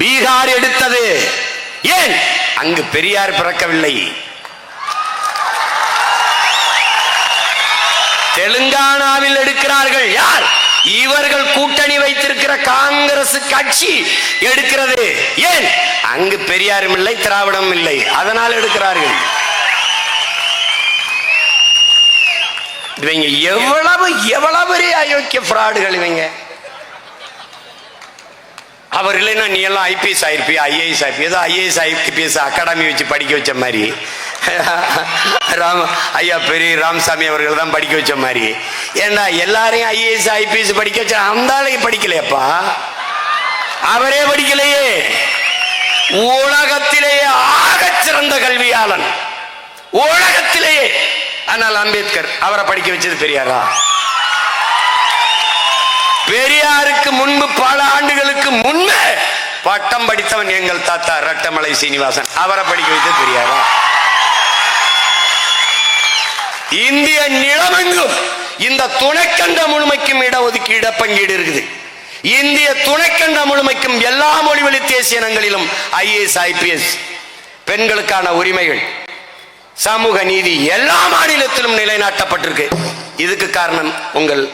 பீகார் எடுத்தது. ஏன்? அங்கு பெரியார் பிறக்கவில்லை. தெலுங்கானாவில் எடுக்கிறார்கள். யார்? இவர்கள் கூட்டணி வைத்திருக்கிற காங்கிரஸ் கட்சி எடுக்கிறது. ஏன்? அங்கு பெரியாரும் இல்லை, திராவிடம் இல்லை, அதனால் எடுக்கிறார்கள். இவங்க எவ்வளவு எவ்வளவு அயோக்கிய ஃப்ராடுகள் இவங்க. அவர் இல்லைன்னா நீ எல்லாம் ஐபிஎஸ் ஆயிருப்பி, ஐஏஎஸ் ஆயிருப்பி. ஏதோ ஐஏஎஸ் ஐபிஎஸ் அகாடமி வச்சு படிக்க வச்ச மாதிரி ஐயா பெரிய ராமசாமி அவர்கள் தான் படிக்க வச்ச மாதிரி. ஏன்னா எல்லாரையும் ஐஏஎஸ் ஐபிஎஸ் படிக்க வச்ச அந்த ஆளையும் படிக்கலையப்பா, அவரே படிக்கலையே. உலகத்திலேயே ஆக சிறந்த கல்வியாளன் உலகத்திலேயே. ஆனால் அம்பேத்கர் அவரை படிக்க வச்சது பெரியாரா? பெரியாருக்கு முன்பு பல ஆண்டுகளுக்கு முன்பு பட்டம் படித்தவன் எங்கள் தாத்தா ரட்டமலை சீனிவாசன், அவரை படிக்க வைத்தது பெரியாரா? இந்திய நிலமெங்கும் இந்த துணைக்கண்ட முழுமைக்கும் இடஒதுக்கீடு பங்கீடு இருக்குது. இந்திய துணைக்கண்ட முழுமைக்கும் எல்லா மொழிவழி தேசிய இனங்களிலும் ஐஏஎஸ் ஐபிஎஸ், பெண்களுக்கான உரிமைகள், சமூக நீதி எல்லா மாநிலத்திலும் நிலைநாட்டப்பட்டிருக்கு. இதுக்கு காரணம் உங்கள்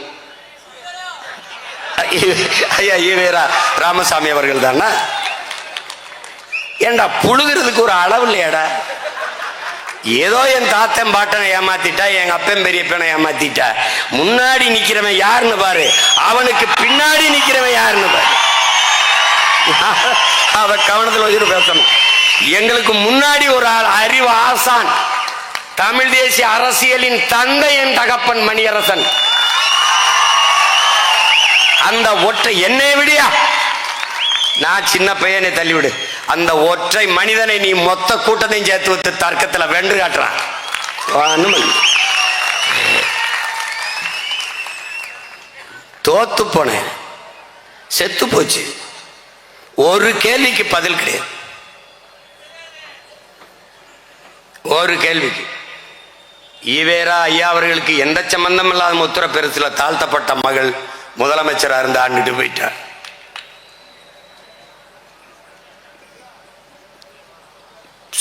ஐயா ஈவேரா ராமசாமி அவர்கள் தானா? ஏண்டா புழுகிறதுக்கு ஒரு அளவு இல்லையாடா? ஏதோ என் தாத்தன் பாட்டனை ஏமாத்திட்டா, எங்க அப்பன் பெரியப்பனை ஏமாத்திட்டா, முன்னாடி நிக்கிறவன் யாருன்னு பாரு, அவனுக்கு பின்னாடி நிக்கிறவன் யாருன்னு பாரு. அத கவனத்தில் வச்சுட்டு பேசணும். எங்களுக்கு முன்னாடி ஒரு ஆள் அறிவு ஆசான், தமிழ் தேசிய அரசியலின் தந்தை என் தகப்பன் மணியரசன். அந்த ஒற்றை என்னை விடியா, நான் சின்ன பையனை தள்ளிவிடு, அந்த ஒற்றை மனிதனை நீ மொத்த கூட்டத்தையும் சேர்த்து வைத்து தர்க்கத்தில் வென்று காட்டுறான். தோத்து போனேன், செத்து போச்சு. ஒரு கேள்விக்கு பதில் கிடையாது. ஒரு கேள்விக்கு. ஈவேரா ஐயா அவர்களுக்கு எந்த சம்பந்தம் இல்லாத உத்தரப்பிரதேசத்தில் தாழ்த்தப்பட்ட மகள் முதலமைச்சராக இருந்து ஆண்டுட்டு போயிட்டார்.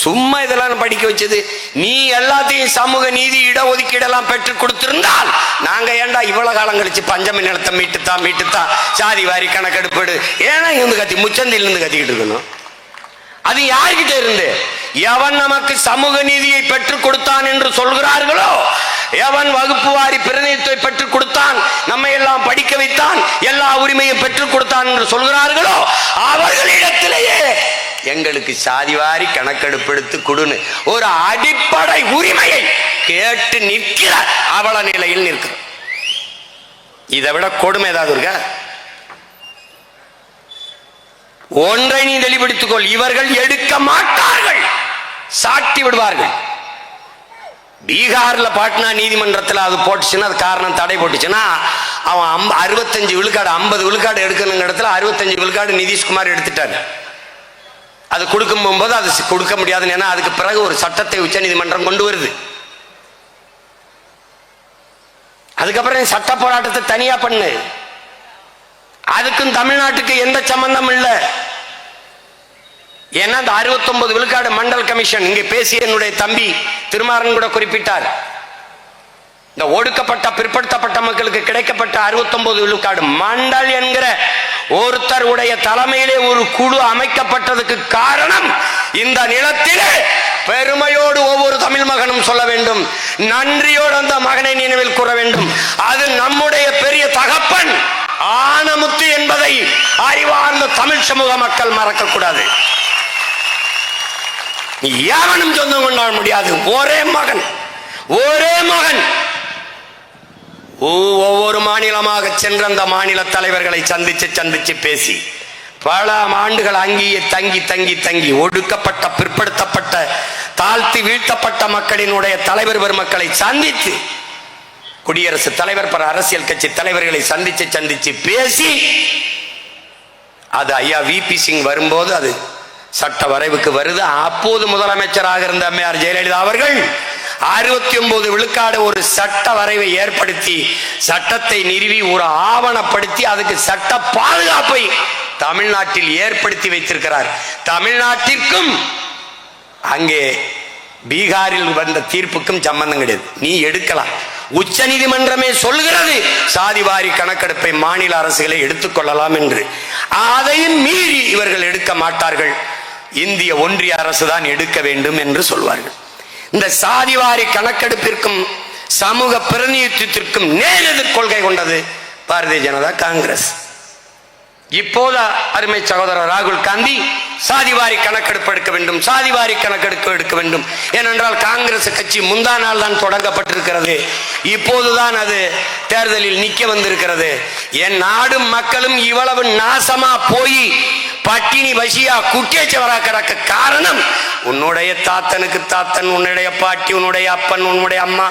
சும்மா இதெல்லாம் படிக்க வச்சது. நீ எல்லாத்தையும் சமூக நீதி இடஒதுக்கீடெல்லாம் பெற்று கொடுத்திருந்தால் நாங்க ஏண்டா இவ்வளவு காலம் கழிச்சு பஞ்சமி நிலத்தை மீட்டுத்தான் சாதி வாரி கணக்கெடுப்படு ஏன்னா இருந்து கத்தி முச்சந்தில இருந்து கத்திக்கிட்டு இருக்கணும். அது யார்கிட்ட இருந்து? எவன் நமக்கு சமூக நீதியை பெற்றுக் கொடுத்தான் என்று சொல்கிறார்களோ, எவன் வகுப்பு வாரி பிரதிநிதித்துவத்தை பெற்றுக் கொடுத்தான், நம்மை எல்லாம் படிக்க வைத்தான், எல்லா உரிமையும் பெற்றுக் கொடுத்தான் என்று சொல்கிறார்களோ அவர்களிடத்திலேயே எங்களுக்கு சாதிவாரி கணக்கெடுப்பெடுத்து கொடுன்னு ஒரு அடிப்படை உரிமையை கேட்டு நிற்கிற அவல நிலையில் நிற்கிற. இதை விட கொடுமை ஏதாவது இருக்க? ஒன்றை நீ தெளிவுபடுத்திக்கொள், இவர்கள் எடுக்க மாட்டார்கள், சாட்டி விடுவார்கள். பீகார்ல பாட்னா நீதிமன்றத்தில் அது போட்டுச்சுன்னா, அது காரணம் தடை போட்டுச்சுன்னா, அவன் 65 விழுக்காடு 50 விழுக்காடு எடுக்கணுங்கிற இடத்துல 65 விழுக்காடு நிதிஷ்குமார் எடுத்துட்டாரு. அது கொடுக்கும் போது அது கொடுக்க முடியாதுன்னு, ஏன்னா அதுக்கு பிறகு ஒரு சட்டத்தை உச்ச நீதிமன்றம் கொண்டு வருது. அதுக்கப்புறம் சட்ட போராட்டத்தை தனியா பண்ணு. அதுக்கும் தமிழ்நாட்டுக்கு எந்த சம்பந்தம் இல்லை. ஏன்னா அந்த 69 விழுக்காடு மண்டல் கமிஷன் இங்கே பேசிய என்னுடைய தம்பி திருமாறன் கூட குறிப்பிட்டார். இந்த ஒடுக்கப்பட்ட பிற்படுத்தப்பட்ட மக்களுக்கு கிடைக்கப்பட்ட 69 விழுக்காடு மண்டல் என்கிற ஒருத்தர் உடைய தலைமையிலே ஒரு குழு அமைக்கப்பட்டதுக்கு காரணம், இந்த நிலத்திலே பெருமையோடு ஒவ்வொரு தமிழ் மகனும் சொல்ல வேண்டும், நன்றியோடு அந்த மகனை நினைவில் கூற வேண்டும். அது நம்முடைய பெரிய தகப்பன் ஆனமுத்து என்பதை அறிவார்ந்த தமிழ் சமூக மக்கள் மறக்க கூடாது. எவனும் சொந்தம் கொண்டாட முடியாது. ஒரே மகன், ஒரே மகன். ஒவ்வொரு மாநிலமாக சென்ற அந்த மாநில தலைவர்களை சந்திச்சு பேசி பல ஆண்டுகள் அங்கேயே தங்கி தங்கி தங்கி ஒடுக்கப்பட்ட பிற்படுத்தப்பட்ட தாழ்த்தி வீழ்த்தப்பட்ட மக்களினுடைய தலைவர் பெருமக்களை சந்தித்து, குடியரசுத் தலைவர் பல அரசியல் கட்சி தலைவர்களை சந்திச்சு பேசி, அது ஐயா விபி சிங் வரும்போது அது சட்ட வரைவுக்கு வருது. அப்போது முதலமைச்சராக இருந்த அம்மையார் ஜெயலலிதா அவர்கள் 69 விழுக்காடு ஒரு சட்ட வரைவை ஏற்படுத்தி, சட்டத்தை நிறுவி ஒரு ஆவணப்படுத்தி, அதுக்கு சட்ட பாதுகாப்பை தமிழ்நாட்டில் ஏற்படுத்தி வைத்திருக்கிறார். தமிழ்நாட்டிற்கும் அங்கே பீகாரில் வந்த தீர்ப்புக்கும் சம்பந்தம் கிடையாது. நீ எடுக்கலாம். உச்ச நீதிமன்றமே சொல்கிறது சாதிவாரி கணக்கெடுப்பை மாநில அரசுகளை எடுத்துக்கொள்ளலாம் என்று. அதையும் மீறி இவர்கள் எடுக்க மாட்டார்கள். இந்திய ஒன்றிய அரசு தான் எடுக்க வேண்டும் என்று சொல்வார்கள். இந்த சாதிவாரி கணக்கெடுப்பிற்கும் சமூக பிரதிநிதித்துவத்திற்கும் நேர் எதிர்கொள்கை கொண்டது பாரதிய ஜனதா காங்கிரஸ். இப்போது அருமை சகோதரர் ராகுல் காந்தி சாதிவாரி கணக்கெடுப்பு எடுக்க வேண்டும், சாதிவாரி கணக்கெடுப்பு எடுக்க வேண்டும். ஏனென்றால் காங்கிரஸ் கட்சி முந்தா நாள் தான் தொடங்கப்பட்டிருக்கிறது. இப்போதுதான் அது தேர்தலில் நிக்க வந்திருக்கிறது. என் நாடும் மக்களும் இவ்வளவு நாசமா போய் பட்டினி பசியா குட்டேச்சவரா கிடக்க காரணம் உன்னுடைய தாத்தனுக்கு தாத்தன், உன்னுடைய பாட்டி, உன்னுடைய அப்பன், உன்னுடைய அம்மா.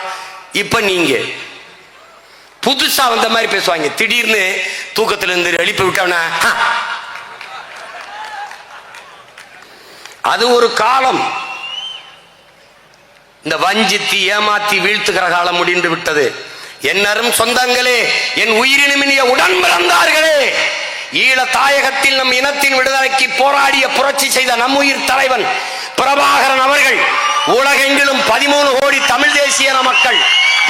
இப்ப நீங்க புதுசா வந்த மாதிரி பேசுவாங்க. திடீர்னு தூக்கத்துல இருந்து எழுப்பி விட்டவன அது ஒரு காலம். இந்த வஞ்சித்தி ஏமாத்தி வீழ்த்துகிற காலம் முடிந்து விட்டது. என்னரும் சொந்தங்களே, என் உயிரினுமினிய உடன் பிறந்தார்களே, ஈழ தாயகத்தில் நம் இனத்தின் விடுதலைக்கு போராடிய புரட்சி செய்த நம் உயிர் தலைவன் பிரபாகரன் அவர்கள் உலகெங்கிலும் 13 கோடி தமிழ் தேசிய மக்கள்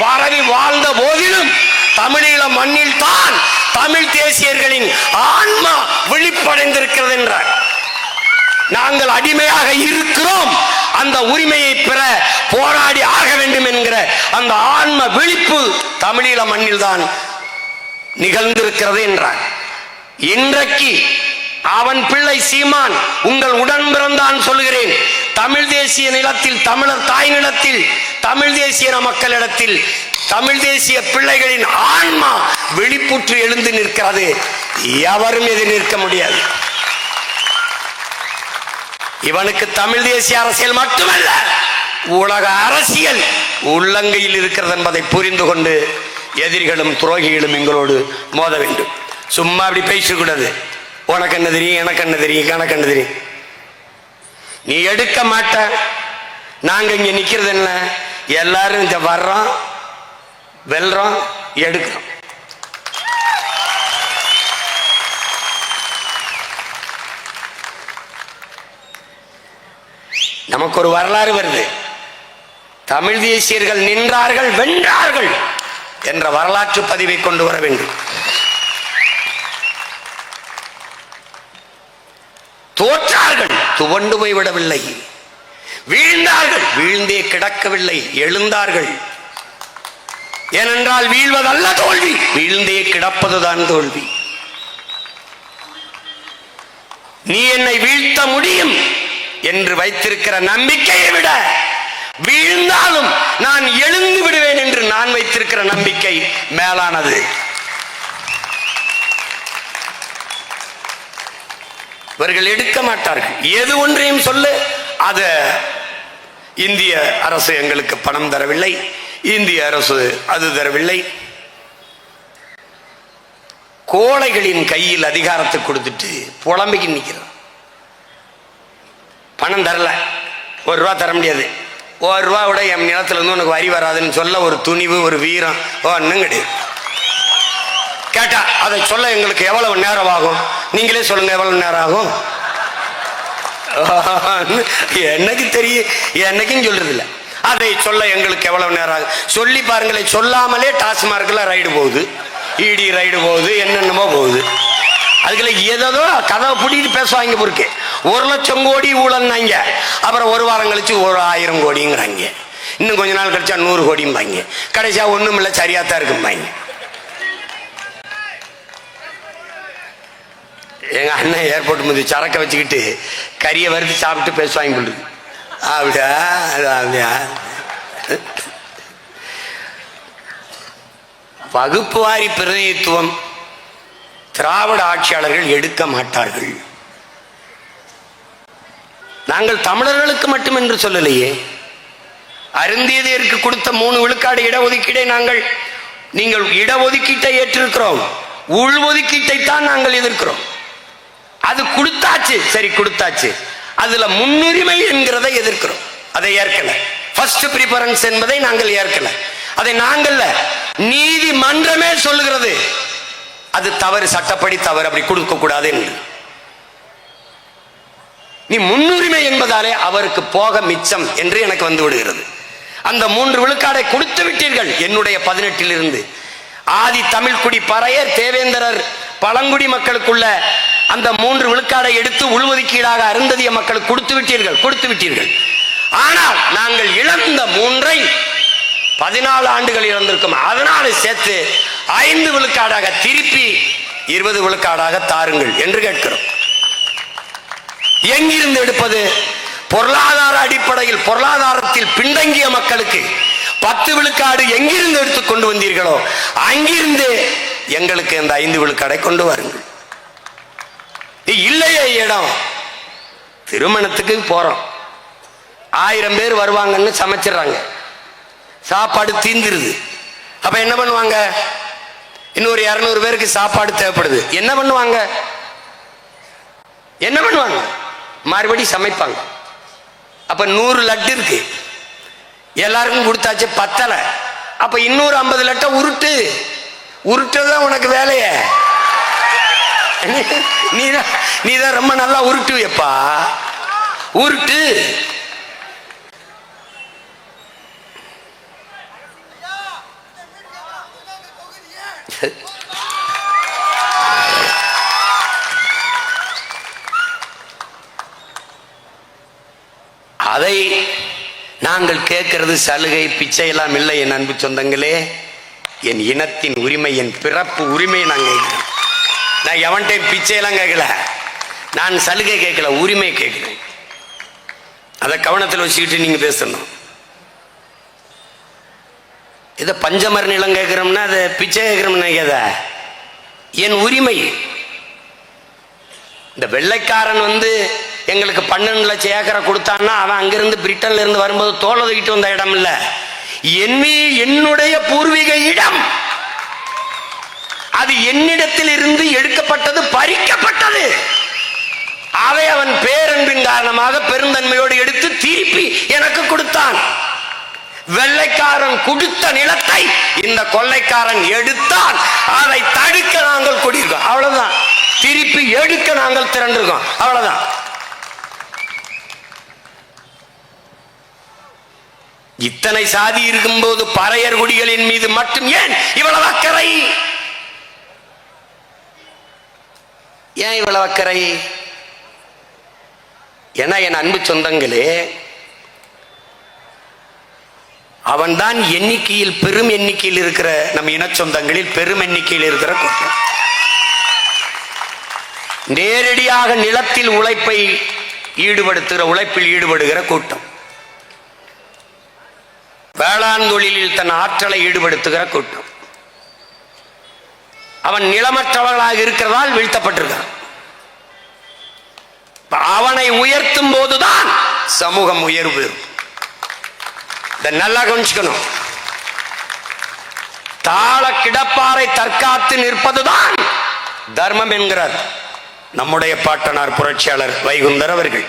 பரவி வாழ்ந்த போதிலும் தமிழீழ மண்ணில் தான் தமிழ் தேசியர்களின் ஆன்மா விழிப்படைந்திருக்கிறது என்றார். நாங்கள் அடிமையாக இருக்கிறோம், அந்த உரிமையை பெற போராடி ஆக வேண்டும் என்கிற அந்த ஆன்ம விழிப்பு தமிழீழ மண்ணில் தான் நிகழ்ந்திருக்கிறது என்றார். இன்றைக்கு அவன் பிள்ளை சீமான் உங்கள் உடன் பிறந்தான் சொல்கிறேன். தமிழ் தேசிய நிலத்தில், தமிழர் தாய் நிலத்தில், தமிழ் தேசிய மக்களிடத்தில் தமிழ் தேசிய பிள்ளைகளின் ஆன்மா வெளிப்புற்று எழுந்து நிற்கிறது. எவரும் எதிர் நிற்க முடியாது. இவனுக்கு தமிழ் தேசிய அரசியல் மட்டுமல்ல, உலக அரசியல் உள்ளங்கையில் இருக்கிறது என்பதை புரிந்து கொண்டு எதிரிகளும் துரோகிகளும் எங்களோடு மோத வேண்டும். சும்மா அப்படி பேசக்கூடாது. உனக்கு என்ன தெரியும், எனக்கு என்ன தெரியும், கணக்கு என்ன தெரியும். நீ எடுக்க மாட்ட. நாங்க இங்க நிக்கிறது என்ன, எல்லாரும் இந்த வர்றோம், வெல்றோம், எடுக்கிறோம். நமக்கு ஒரு வரலாறு வருது. தமிழ் தேசியர்கள் நின்றார்கள், வென்றார்கள் என்ற வரலாற்று பதிவை கொண்டு வர வேண்டும். தோற்றார்கள், துவண்டு போய் விடவில்லை. வீழ்ந்தார்கள், வீழ்ந்தே கிடக்கவில்லை, எழுந்தார்கள். ஏனென்றால் வீழ்வதல்ல தோல்வி, வீழ்ந்தே கிடப்பதுதான் தோல்வி. நீ என்னை வீழ்த்த முடியும் என்று வைத்திருக்கிற நம்பிக்கையை விட வீழ்ந்தாலும் நான் எழுந்து விடுவேன் என்று நான் வைத்திருக்கிற நம்பிக்கை மேலானது. இவர்கள் எடுக்க மாட்டார்கள். எது ஒன்றையும் சொல்லு, அத இந்திய அரசு எங்களுக்கு பணம் தரவில்லை, இந்திய அரசு அது தரவில்லை. கோழைகளின் கையில் அதிகாரத்தை கொடுத்துட்டு புலம்பிக்கு நிற்கிறான். பணம் தரல, ₹1 தர முடியாது. ₹1 விட என் நிலத்துல இருந்து உனக்கு வரி வராதுன்னு சொல்ல ஒரு துணிவு, ஒரு வீரம் ஒன்றும் கிடையாது. கேட்டா அதை சொல்ல எங்களுக்கு எவ்வளவு நேரம் ஆகும், நீங்களே சொல்லுங்க எவ்வளவு நேரம் ஆகும். என்னைக்கு தெரியும், என்னைக்கும் சொல்றது இல்லை. அதை சொல்ல எங்களுக்கு எவ்வளவு நேரம் ஆகும் சொல்லி பாருங்களேன். சொல்லாமலே டாஸ்மார்க்ல ரைடு போகுது, இடி ரைடு போகுது, என்னென்னமோ போகுது. அதுக்குள்ள ஏதோ கதவை பிடிட்டு பேசுவாங்க. பொறுக்கே 1,00,000 கோடி ஊழல்னாங்க, அப்புறம் ஒரு வாரம் கழிச்சு 1000 கோடிங்கிறாங்க, இன்னும் கொஞ்ச நாள் கழிச்சா 100 கோடிம்பாங்க, கடைசியா ஒண்ணும் இல்லை சரியாத்தான் இருக்கும்பாங்க. எங்க அண்ணன் ஏர்போர்ட் முந்தி சரக்கை வச்சுக்கிட்டு கறியை வறுத்து சாப்பிட்டு பேசுவாங்க பொழுது. அப்படியா அப்படியா வகுப்பு வாரி பிரதிநிதித்துவம் திராவிட ஆட்சியாளர்கள் எடுக்க மாட்டார்கள். நாங்கள் தமிழர்களுக்கு மட்டும் என்று சொல்லலையே. அருந்ததியருக்கு கொடுத்த 3 விழுக்காடு இடஒதுக்கீடை நீங்கள் இடஒதுக்கீட்டை ஏற்றிருக்கிறோம், உள்ஒதுக்கீட்டை தான் நாங்கள் எதிர்க்கிறோம். அது கொடுத்தாச்சு, சரி கொடுத்தாச்சு, அதுல முன்னுரிமை என்கிறதை எதிர்க்கிறோம். அதை ஏற்கல. ஃபர்ஸ்ட் பிரிஃபரன்ஸ் என்பதை நாங்கள் ஏற்கல. அதை நாங்கள் நீதிமன்றமே சொல்லுகிறது அது தவறு, சட்டப்படி தவறு, அப்படி கொடுக்க கூடாது என்று. நீ முன்னுரிமை என்பதாலே அவருக்கு போக மிச்சம் என்று எனக்கு வந்து விடுகிறது. அந்த 3 விழுக்காடை கொடுத்து விட்டீர்கள். என்னுடைய 18 ஆதி தமிழ்குடி பறையர் தேவேந்திரர் பழங்குடி மக்களுக்குள்ள அந்த 3 விழுக்காடை எடுத்து உள்ஒதுக்கீடாக அருந்ததிய மக்களுக்கு கொடுத்து விட்டீர்கள். ஆனால் நாங்கள் இழந்த 3ஐ 14 ஆண்டுகள் இழந்திருக்கும். அதனால சேர்த்து 5 விழுக்காடாக திருப்பி 20 விழுக்காடாக தாருங்கள் என்று கேட்கிறோம். எங்கிருந்து எடுப்பது? பொருளாதார அடிப்படையில் பொருளாதாரத்தில் பின்தங்கிய மக்களுக்கு 10 விழுக்காடு எங்கிருந்து எடுத்து கொண்டு வந்தீர்களோ அங்கிருந்து எங்களுக்கு இந்த 5 விழுக்காடை கொண்டு வாருங்கள். இல்லையே இடம். திருமணத்துக்கு போறோம், 1000 பேர் வருவாங்கன்னு சமைச்சிடறாங்க, சாப்பாடு தீந்துருது. அப்ப என்ன பண்ணுவாங்க? இன்னொரு 200 பேருக்கு சாப்பாடு தேவைப்படுது. என்ன பண்ணுவாங்க? மறுபடி சமைப்பாங்க. அப்ப 100 லட்டு இருக்கு, எல்லாருக்கும் கொடுத்தாச்சு, பத்தல. அப்ப இன்னொரு 50 லட்டை உருட்டுதான் உனக்கு வேலைய. நீதான் ரொம்ப நல்லா உருட்டுவியப்பா, உருட்டு. அதை நாங்கள் கேட்கிறது சலுகை பிச்சை எல்லாம் இல்லை. என் அன்பு சொந்தங்களே, என் இனத்தின் உரிமை, என் பிறப்பு உரிமை நான் கேட்கிறேன். நான் எவன்டையும் பிச்சை எல்லாம் கேட்கல, நான் சலுகை கேட்கல, உரிமை கேட்கிறேன். அதை கவனத்தில் வச்சுக்கிட்டு நீங்க பேசணும். இதை பஞ்சமர் நிலம் கேட்கிறோம்னா அதை பிச்சை கேட்கிறோம்னா என் உரிமை. இந்த வெள்ளைக்காரன் எங்களுக்கு 12 லட்சம் ஏக்கரை கொடுத்தான்னா அவன் அங்கிருந்து பிரிட்டன்ல இருந்து வரும்போது தோலை தூக்கிட்டு வந்த இடம் இல்ல, என்னுடைய பூர்வீக இடம். அது என்னிடத்தில் இருந்து எடுக்கப்பட்டது, பறிக்கப்பட்டது. அவை அவன் பேரன்பின் காரணமாக பெருந்தன்மையோடு எடுத்து திருப்பி எனக்கு கொடுத்தான். வெள்ளைக்காரன் கொடுத்த நிலத்தை இந்த கொள்ளைக்காரன் எடுத்தான். அதை தடுக்க நாங்கள் கூடியிருக்கோம், அவ்வளவுதான். திருப்பி எடுக்க நாங்கள் திரண்டிருக்கோம், அவ்வளவுதான். இத்தனை சாதி இருக்கும்போது பறையர் குடிகளின் மீது மட்டும் ஏன் இவ்வளவு அக்கறை? ஏன் இவ்வளவு அக்கறை? என என் அன்பு சொந்தங்களே, அவன்தான் எண்ணிக்கையில் பெரும் எண்ணிக்கையில் இருக்கிற நம் இன சொந்தங்களில் பெரும் எண்ணிக்கையில் இருக்கிற கூட்டம். நேரடியாக நிலத்தில் உழைப்பில் ஈடுபடுகிற கூட்டம், வேளாண் தொழிலில் தன் ஆற்றலை ஈடுபடுத்துகிற கூட்டம். அவன் நிலமற்றவர்களாக இருக்கிறதால் வீழ்த்தப்பட்டிருக்கிறான். அவனை உயர்த்தும் போதுதான் சமூகம் உயர்வு. நல்லா கவனிச்சுக்கணும். தாள கிடப்பாரை தற்காத்து நிற்பதுதான் தர்மம் என்கிறார் நம்முடைய பாட்டனார் புரட்சியாளர் வைகுந்தர் அவர்கள்.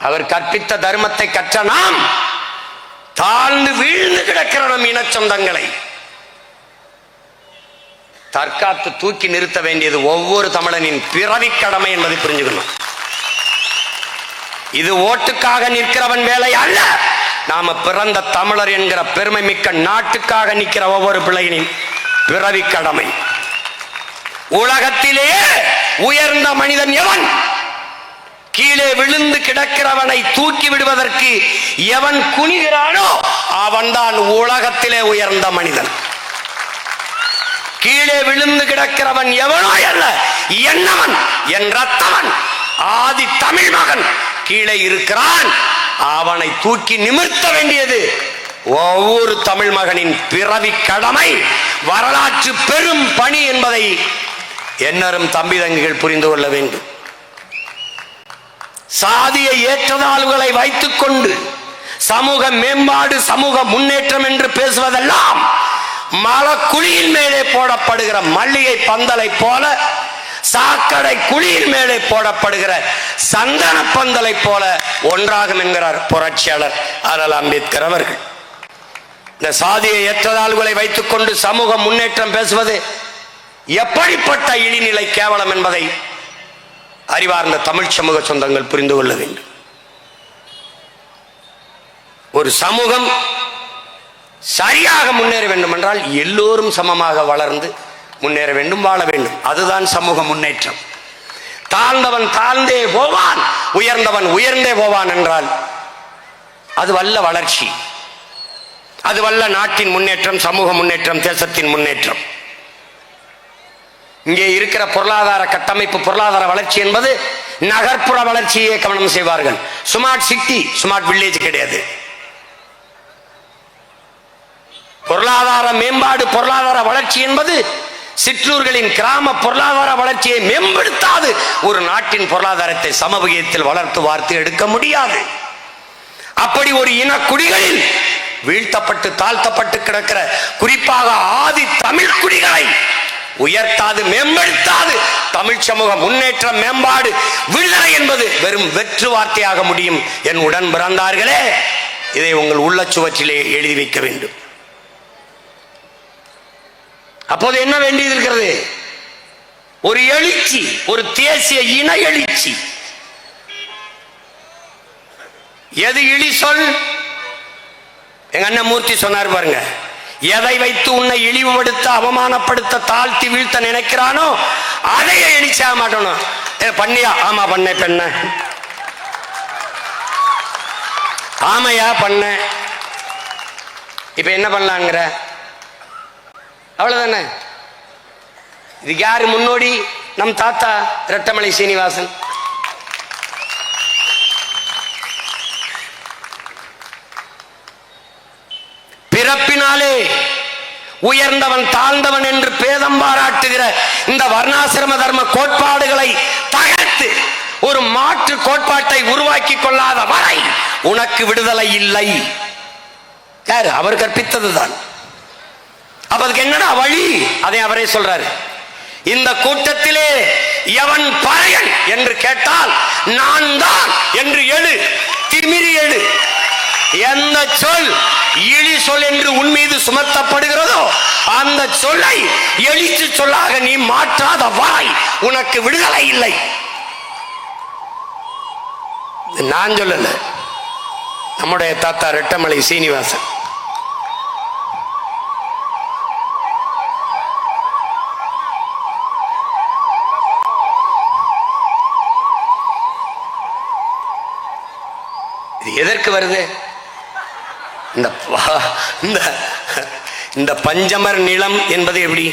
அவர் கற்பித்த தர்மத்தை கற்ற நாம் தாழ்ந்து வீழ்ந்து கிடக்கிற நம் இன சொந்தங்களை தற்காத்து தூக்கி நிறுத்த வேண்டியது ஒவ்வொரு தமிழனின் பிறவி கடமை என்பதை புரிஞ்சுக்கணும். இது ஓட்டுக்காக நிற்கிறவன் வேலை அல்ல. நாம பிறந்த தமிழர் என்கிற பெருமை மிக்க நாட்டுக்காக நிற்கிற ஒவ்வொரு பிள்ளையினின் பிறவி கடமை. உலகத்திலேயே உயர்ந்த மனிதன் எவன்? கீழே விழுந்து கிடக்கிறவனை தூக்கி விடுவதற்கு எவன் குனிகிறானோ அவன்தான் உலகத்திலே உயர்ந்த மனிதன். கீழே விழுந்து கிடக்கிறவன் எவனோ அல்ல, என்னவன், என் ரத்தவன், ஆதி தமிழ் மகன் கீழே இருக்கிறான். அவனை தூக்கி நிமிர்த்த வேண்டியது ஒவ்வொரு தமிழ் மகனின் பிறவி கடமை, வரலாற்று பெரும் பணி என்பதை என்னரும் தம்பி தங்கிகள் புரிந்து கொள்ள வேண்டும். சாதிய ஏற்றத்தாழ்வுகளை வைத்துக் கொண்டு சமூக மேம்பாடு, சமூக முன்னேற்றம் என்று பேசுவதெல்லாம் மலக்குழியின் மேலே போடப்படுகிற மல்லிகை பந்தலை போல, சாக்கடை குழியின் மேலே போடப்படுகிற சந்தன பந்தலை போல ஒன்றாகும் என்கிறார் புரட்சியாளர் அண்ணல் அம்பேத்கர் அவர்கள். இந்த சாதிய ஏற்றத்தாழ்வுகளை வைத்துக் கொண்டு சமூக முன்னேற்றம் பேசுவது எப்படிப்பட்ட இழிநிலை கேவலம் என்பதை அறிவார்ந்த தமிழ் சமூக சொந்தங்கள் புரிந்து கொள்ள வேண்டும். ஒரு சமூகம் சரியாக முன்னேற வேண்டும் என்றால் எல்லோரும் சமமாக வளர்ந்து முன்னேற வேண்டும், வாழ வேண்டும். அதுதான் சமூக முன்னேற்றம். தாழ்ந்தவன் தாழ்ந்தே போவான், உயர்ந்தவன் உயர்ந்தே போவான் என்றால் அது வல்ல வளர்ச்சி, அது வல்ல நாட்டின் முன்னேற்றம், சமூக முன்னேற்றம், தேசத்தின் முன்னேற்றம். இங்கே இருக்கிற பொருளாதார கட்டமைப்பு, பொருளாதார வளர்ச்சி என்பது நகர்ப்புற வளர்ச்சியை கவனம் செய்வார்கள். ஸ்மார்ட் சிட்டி, ஸ்மார்ட் வில்லேஜ் கிடையாது. பொருளாதார மேம்பாடு, பொருளாதார வளர்ச்சி என்பது சிற்றூர்களின் கிராம பொருளாதார வளர்ச்சியை மேம்படுத்தாது ஒரு நாட்டின் பொருளாதாரத்தை சமவகிதத்தில் வளர்த்து வார்த்து எடுக்க முடியாது. அப்படி ஒரு இன குடிகளில் வீழ்த்தப்பட்டு தாழ்த்தப்பட்டு கிடக்கிற குறிப்பாக ஆதி தமிழ் குடிகளை உயர்த்தாது மேம்படுத்தாது தமிழ் சமூக முன்னேற்றம், மேம்பாடு, விடுதலை என்பது வெறும் வெற்று வார்த்தையாக முடியும். என் உடன் பிறந்தார்களே, இதை உங்கள் உள்ளச்சுவற்றிலே எழுதி வைக்க வேண்டும். அப்போது என்ன வேண்டியது இருக்கிறது? ஒரு எழுச்சி, ஒரு தேசிய இன எழுச்சி. எது இழி சொல்? எங்க அண்ணன் மூர்த்தி சொன்னார் பாருங்க, எதை வைத்து உன்னை இழிவுபடுத்த, அவமானப்படுத்த, தாழ்த்தி வீழ்த்த நினைக்கிறானோ அதையே எழுச்சியாக மாட்டணும். பண்ணியா? ஆமா பண்ண. பெண்ண ஆமையா பண்ண. இப்ப என்ன பண்ணலாங்கிற? அவ்வளவுதானே. இதுக்கு யாரு முன்னோடி? நம் தாத்தா ரெட்டமலை சீனிவாசன். பிறப்பினாலே உயர்ந்தவன் தாழ்ந்தவன் என்று பேதம் பாராட்டுகிற இந்த வர்ணாசிரம தர்ம கோட்பாடுகளை தகர்த்து ஒரு மாற்று கோட்பாட்டை உருவாக்கி கொள்ளாத வரை உனக்கு விடுதலை இல்லை. யாரு? அவர் கற்பித்ததுதான். அதுக்கு என்னடா வழி? அதை அவரே சொல்றாரு. இந்த கூட்டத்திலே எவன் பறையன் என்று கேட்டால் நான் தான் என்று எழு, திமிரி எழு. எந்த சொல் இழி சொல் என்று உன் மீது சுமத்தப்படுகிறதோ அந்த சொல்லை எழுச்சி சொல்லாக நீ மாற்றாத வரை உனக்கு விடுதலை இல்லை. நான் சொல்லல, நம்முடைய தாத்தா ரெட்டமலை சீனிவாசன். எதற்கு வருது? இந்த பஞ்சமர் நிலம் என்பது எப்படி?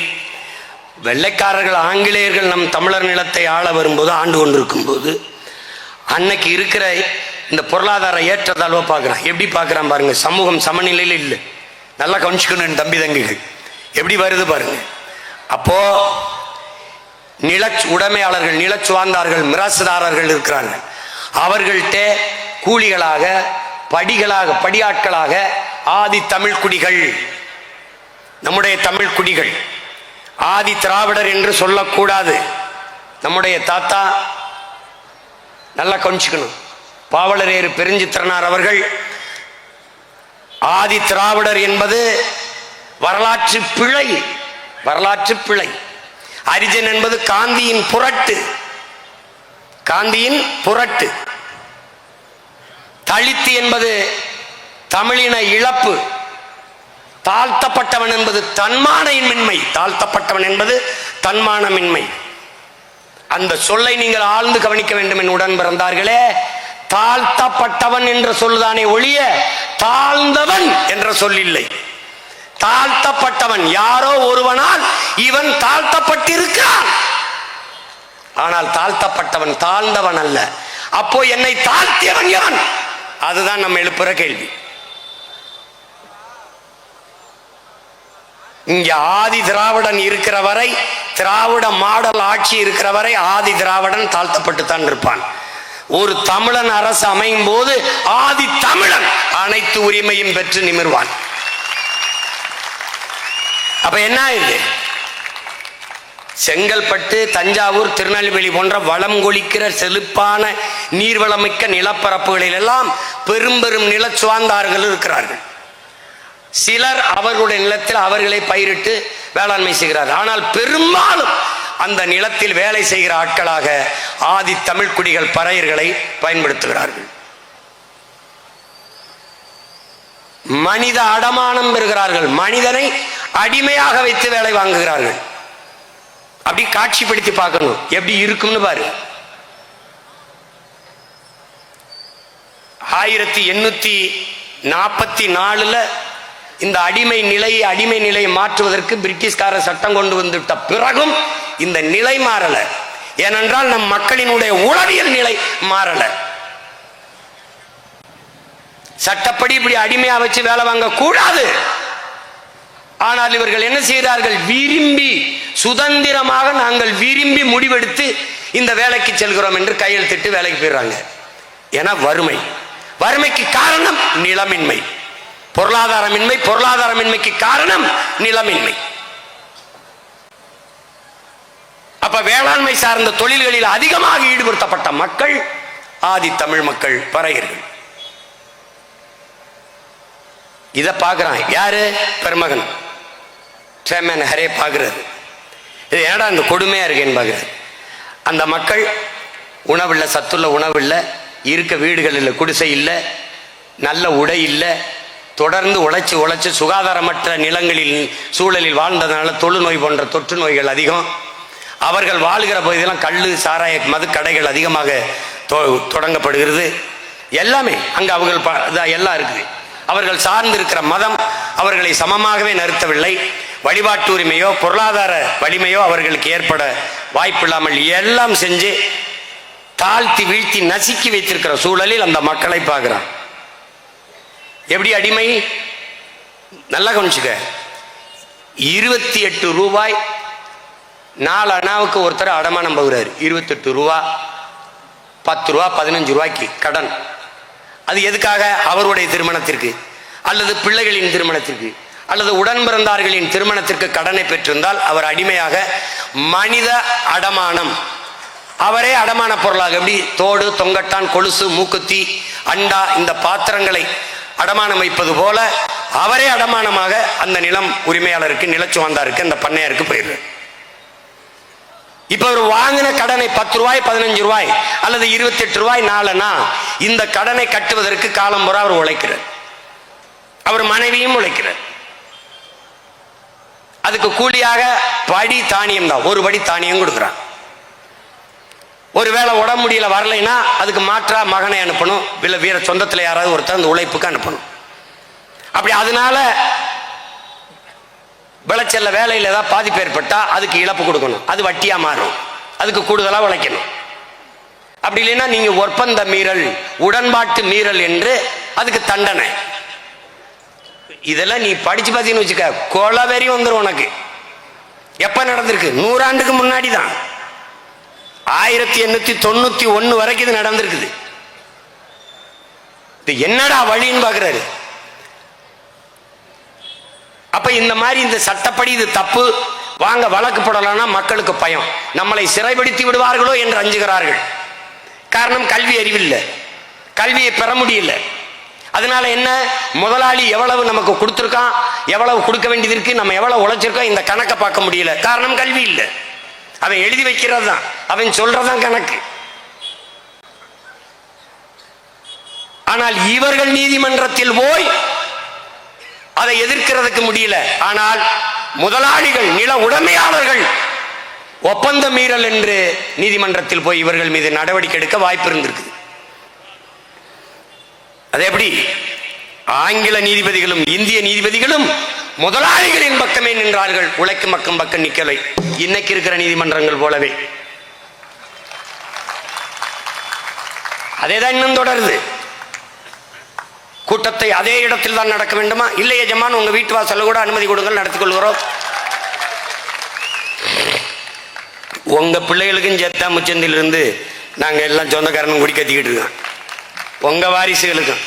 வெள்ளைக்காரர்கள், ஆங்கிலேயர்கள் நம் தமிழர் நிலத்தை ஆள வரும்போது, ஆண்டு கொண்டிருக்கும் போது, அன்னைக்கு இருக்கிற இந்த பொருளாதார ஏற்றத்தாழ்வை பார்க்குறான். எப்படி பார்க்குறான் பாருங்க. சமூகம் சமநிலையில் இல்லை. நல்லா கவனிச்சுக்கணும் தம்பி தங்கிகள். எப்படி வருது பாருங்க. அப்போ நில உடைமையாளர்கள், நிலச்சுவார்ந்தார்கள், மிராசுதாரர்கள் இருக்கிறார்கள். அவர்கள்ட்ட கூலிகளாக, படிகளாக, படியாட்களாக ஆதி தமிழ் குடிகள், நம்முடைய தமிழ் குடிகள். ஆதி திராவிடர் என்று சொல்லக்கூடாது. நம்முடைய தாத்தா நல்லா கவனிச்சுக்கணும். பாவலரேறு பெருஞ்சித்திரனார் அவர்கள் ஆதி திராவிடர் என்பது வரலாற்று பிழை, வரலாற்று பிழை. அரிஜன் என்பது காந்தியின் புரட்டு, காந்தியின் புரட்டு. தலித்து என்பது தமிழின இழப்பு. தாழ்த்தப்பட்டவன் என்பது தன்மானமின்மை, தாழ்த்தப்பட்டவன் என்பது தன்மானமின்மை. அந்த சொல்லை நீங்கள் ஆழ்ந்து கவனிக்க வேண்டும் என் உடன் பிறந்தார்களே. தாழ்த்தப்பட்டவன் என்ற சொல்லுதானே ஒழிய தாழ்ந்தவன் என்ற சொல் இல்லை. தாழ்த்தப்பட்டவன் யாரோ ஒருவனால் இவன் தாழ்த்தப்பட்டிருக்கிறான். ஆனால் தாழ்த்தப்பட்டவன் தாழ்ந்தவன் அல்ல. அப்போ என்னை தாழ்த்தியவன் எவன்? அதுதான் நம்ம எழுப்புற கேள்வி. இங்க ஆதி திராவிடன் இருக்கிற வரை, திராவிட மாடல் ஆட்சி இருக்கிற வரை ஆதி திராவிடன் தாழ்த்தப்பட்டுத்தான் இருப்பான். ஒரு தமிழன் அரசு அமையும் போது ஆதி தமிழன் அனைத்து உரிமையும் பெற்று நிமிர்வான். அப்ப என்ன இது? செங்கல்பட்டு, தஞ்சாவூர், திருநெல்வேலி போன்ற வளம் கொளிக்கிற செழிப்பான நீர்வளமிக்க நிலப்பரப்புகளில் எல்லாம் பெரும் பெரும் நிலச்சுவார்ந்தார்கள் இருக்கிறார்கள். சிலர் அவர்களுடைய நிலத்தில் அவர்களை பயிரிட்டு வேளாண்மை செய்கிறார்கள். ஆனால் பெரும்பாலும் அந்த நிலத்தில் வேலை செய்கிற ஆட்களாக ஆதி தமிழ் குடிகள் பறையர்களை பயன்படுத்துகிறார்கள். மனித அடமானம் பெறுகிறார்கள். மனிதனை அடிமையாக வைத்து வேலை வாங்குகிறார்கள். அப்படி காட்சிப்படுத்தி பார்க்கணும், எப்படி இருக்கும்னு பாரு. 1844 இந்த அடிமை நிலையை மாற்றுவதற்கு பிரிட்டிஷ்கார சட்டம் கொண்டு வந்துவிட்ட பிறகும் இந்த நிலை மாறல. ஏனென்றால் நம் மக்களினுடைய உளவியல் நிலை மாறல. சட்டப்படி இப்படி அடிமையா வச்சு வேலை வாங்க கூடாது. ஆனால் இவர்கள் என்ன செய்கிறார்கள்? விரும்பி, சுதந்திரமாக நாங்கள் விரும்பி முடிவெடுத்து இந்த வேலைக்கு செல்கிறோம் என்று கையெழுத்திட்டு வேலைக்கு போயிடுறாங்க. ஏன்னா வறுமைக்கு காரணம் நிலமின்மை, பொருளாதாரமின்மைக்கு காரணம் நிலமின்மை. அப்ப வேளாண்மை சார்ந்த தொழில்களில் அதிகமாக ஈடுபடுத்தப்பட்ட மக்கள் ஆதி தமிழ் மக்கள், பறையர்கள். இத பாக்குறான் யாரு? பெருமகன் சேமன் ஹரே பாக்குறது. இது ஏடா இந்த கொடுமையா இருக்கேன்னு பாக்குறது. அந்த மக்கள் உணவில்லை, சத்துள்ள உணவில்லை, இருக்க வீடுகள் இல்லை, குடிசை இல்லை, நல்ல உடை இல்லை, தொடர்ந்து உழைச்சு சுகாதாரமற்ற நிலங்களில் சூழலில் வாழ்ந்ததுனால தொழுநோய் போன்ற தொற்று நோய்கள் அதிகம். அவர்கள் வாழ்கிற பகுதியெல்லாம் கள்ளு சாராய மது கடைகள் அதிகமாக தொடங்கப்படுகிறது. எல்லாமே அங்கே அவர்கள் எல்லாம் இருக்குது. அவர்கள் சார்ந்திருக்கிற மதம் அவர்களை சமமாகவே நிறுத்தவில்லை. வழிபாட்டு உரிமையோ பொருளாதார வலிமையோ அவர்களுக்கு ஏற்பட வாய்ப்பில்லாமல் எல்லாம் செஞ்சு தாழ்த்தி வீழ்த்தி நசுக்கி வைத்திருக்கிற சூழலில் அந்த மக்களை பார்க்கிறான். எப்படி அடிமை? நல்லா கவனிச்சுக்க. 28 ரூபாய் 4 அண்ணாவுக்கு ஒருத்தர் அடமானம் போகிறார். 28 ரூபா, 10 ரூபா, 15 ரூபாய்க்கு கடன். அது எதுக்காக? அவருடைய திருமணத்திற்கு அல்லது பிள்ளைகளின் திருமணத்திற்கு அல்லது உடன் பிறந்தார்களின் திருமணத்திற்கு கடனை பெற்றிருந்தால் அவர் அடிமையாக மனித அடமானம், அவரே அடமான பொருளாக, எப்படி தோடு, தொங்கட்டான், கொலுசு, மூக்குத்தி, அண்டா, இந்த பாத்திரங்களை அடமானம் வைப்பது போல அவரே அடமானமாக அந்த நிலம் உரிமையாளருக்கு, நிலச்சுவாந்தாருக்கு, அந்த பண்ணையாருக்கு போயிடுறார். இப்ப அவர் வாங்கின கடனை 10 ரூபாய், 15 ரூபாய் அல்லது 28 ரூபாய் 4 இந்த கடனை கட்டுவதற்கு காலம் பூரா அவர் உழைக்கிறார். அவர் மனைவியும் உழைக்கிறார். அதுக்கு கூலியாக படி தானியம் தான், ஒரு படி தானியம் கொடுக்குறான். ஒருவேளை உடம்பு முடியல வரலைன்னா அதுக்கு மாற்றா மகனை அனுப்பணும், இல்ல வீர சொந்தத்தில் யாராவது ஒருத்தர் அந்த உழைப்புக்கு அனுப்பணும். அப்படி அதனால விளைச்சல்ல வேலையில் ஏதாவது பாதிப்பு ஏற்பட்டா அதுக்கு இழப்பு கொடுக்கணும், அது வட்டியா மாறும், அதுக்கு கூடுதலாக உழைக்கணும். அப்படி இல்லைன்னா நீங்க ஒப்பந்த மீறல், உடன்பாட்டு மீறல் என்று அதுக்கு தண்டனை. இதெல்லாம் நீ படிச்சு பார்த்தீங்கன்னு வச்சுக்க, கொலவெறி வந்துடும் உனக்கு. எப்ப நடந்திருக்கு? 100 ஆண்டுக்கு முன்னாடி தான். 1891 வரைக்கும் இது நடந்திருக்குது. இது என்னடா வழின்னு பாக்குறாரு. அப்ப இந்த மாதிரி இந்த சட்டப்படி இது தப்பு, வாங்க வழக்கு போடலாம்னா மக்களுக்கு பயம், நம்மளை சிறைப்படுத்தி விடுவார்களோ என்று அஞ்சுகிறார்கள். காரணம் கல்வி அறிவில்லை, கல்வியை பெற முடியல. அதனால என்ன, முதலாளி எவ்வளவு நமக்கு கொடுத்துருக்கான், எவ்வளவு கொடுக்க வேண்டியது இருக்கு, நம்ம எவ்வளவு உழைச்சிருக்கோம், இந்த கணக்கை பார்க்க முடியல. காரணம் கல்வி இல்லை. அவன் எழுதி வைக்கிறது தான், அவன் சொல்றதான் கணக்கு. ஆனால் இவர்கள் நீதிமன்றத்தில் போய் அதை எதிர்க்கிறதுக்கு முடியல. ஆனால் முதலாளிகள், நில உடைமையாளர்கள் ஒப்பந்த மீறல் என்று நீதிமன்றத்தில் போய் இவர்கள் மீது நடவடிக்கை எடுக்க வாய்ப்பு இருந்திருக்கு. அது எப்படி? ஆங்கில நீதிபதிகளும் இந்திய நீதிபதிகளும் முதலாளிகளின் பக்கமே நின்றார்கள், உழைக்கும் மக்கள் பக்கம் நிக்கலை. இன்னைக்கு இருக்கிற நீதிமன்றங்கள் போலவே அதேதான் இன்னும் தொடருது. கூட்டத்தை அதே இடத்தில் தான் நடக்க வேண்டுமா? இல்லை எஜமான், உங்க வீட்டு வாசல்ல கூட அனுமதி கொடுங்கள், நடத்திக் கொள்கிறோம். உங்க பிள்ளைகளுக்கும் சேர்த்தா முச்சந்திலிருந்து நாங்க எல்லாம் சொந்தக்காரனும் குடி கத்திக்கிட்டு இருக்கோம். உங்க வாரிசுகளுக்கும்.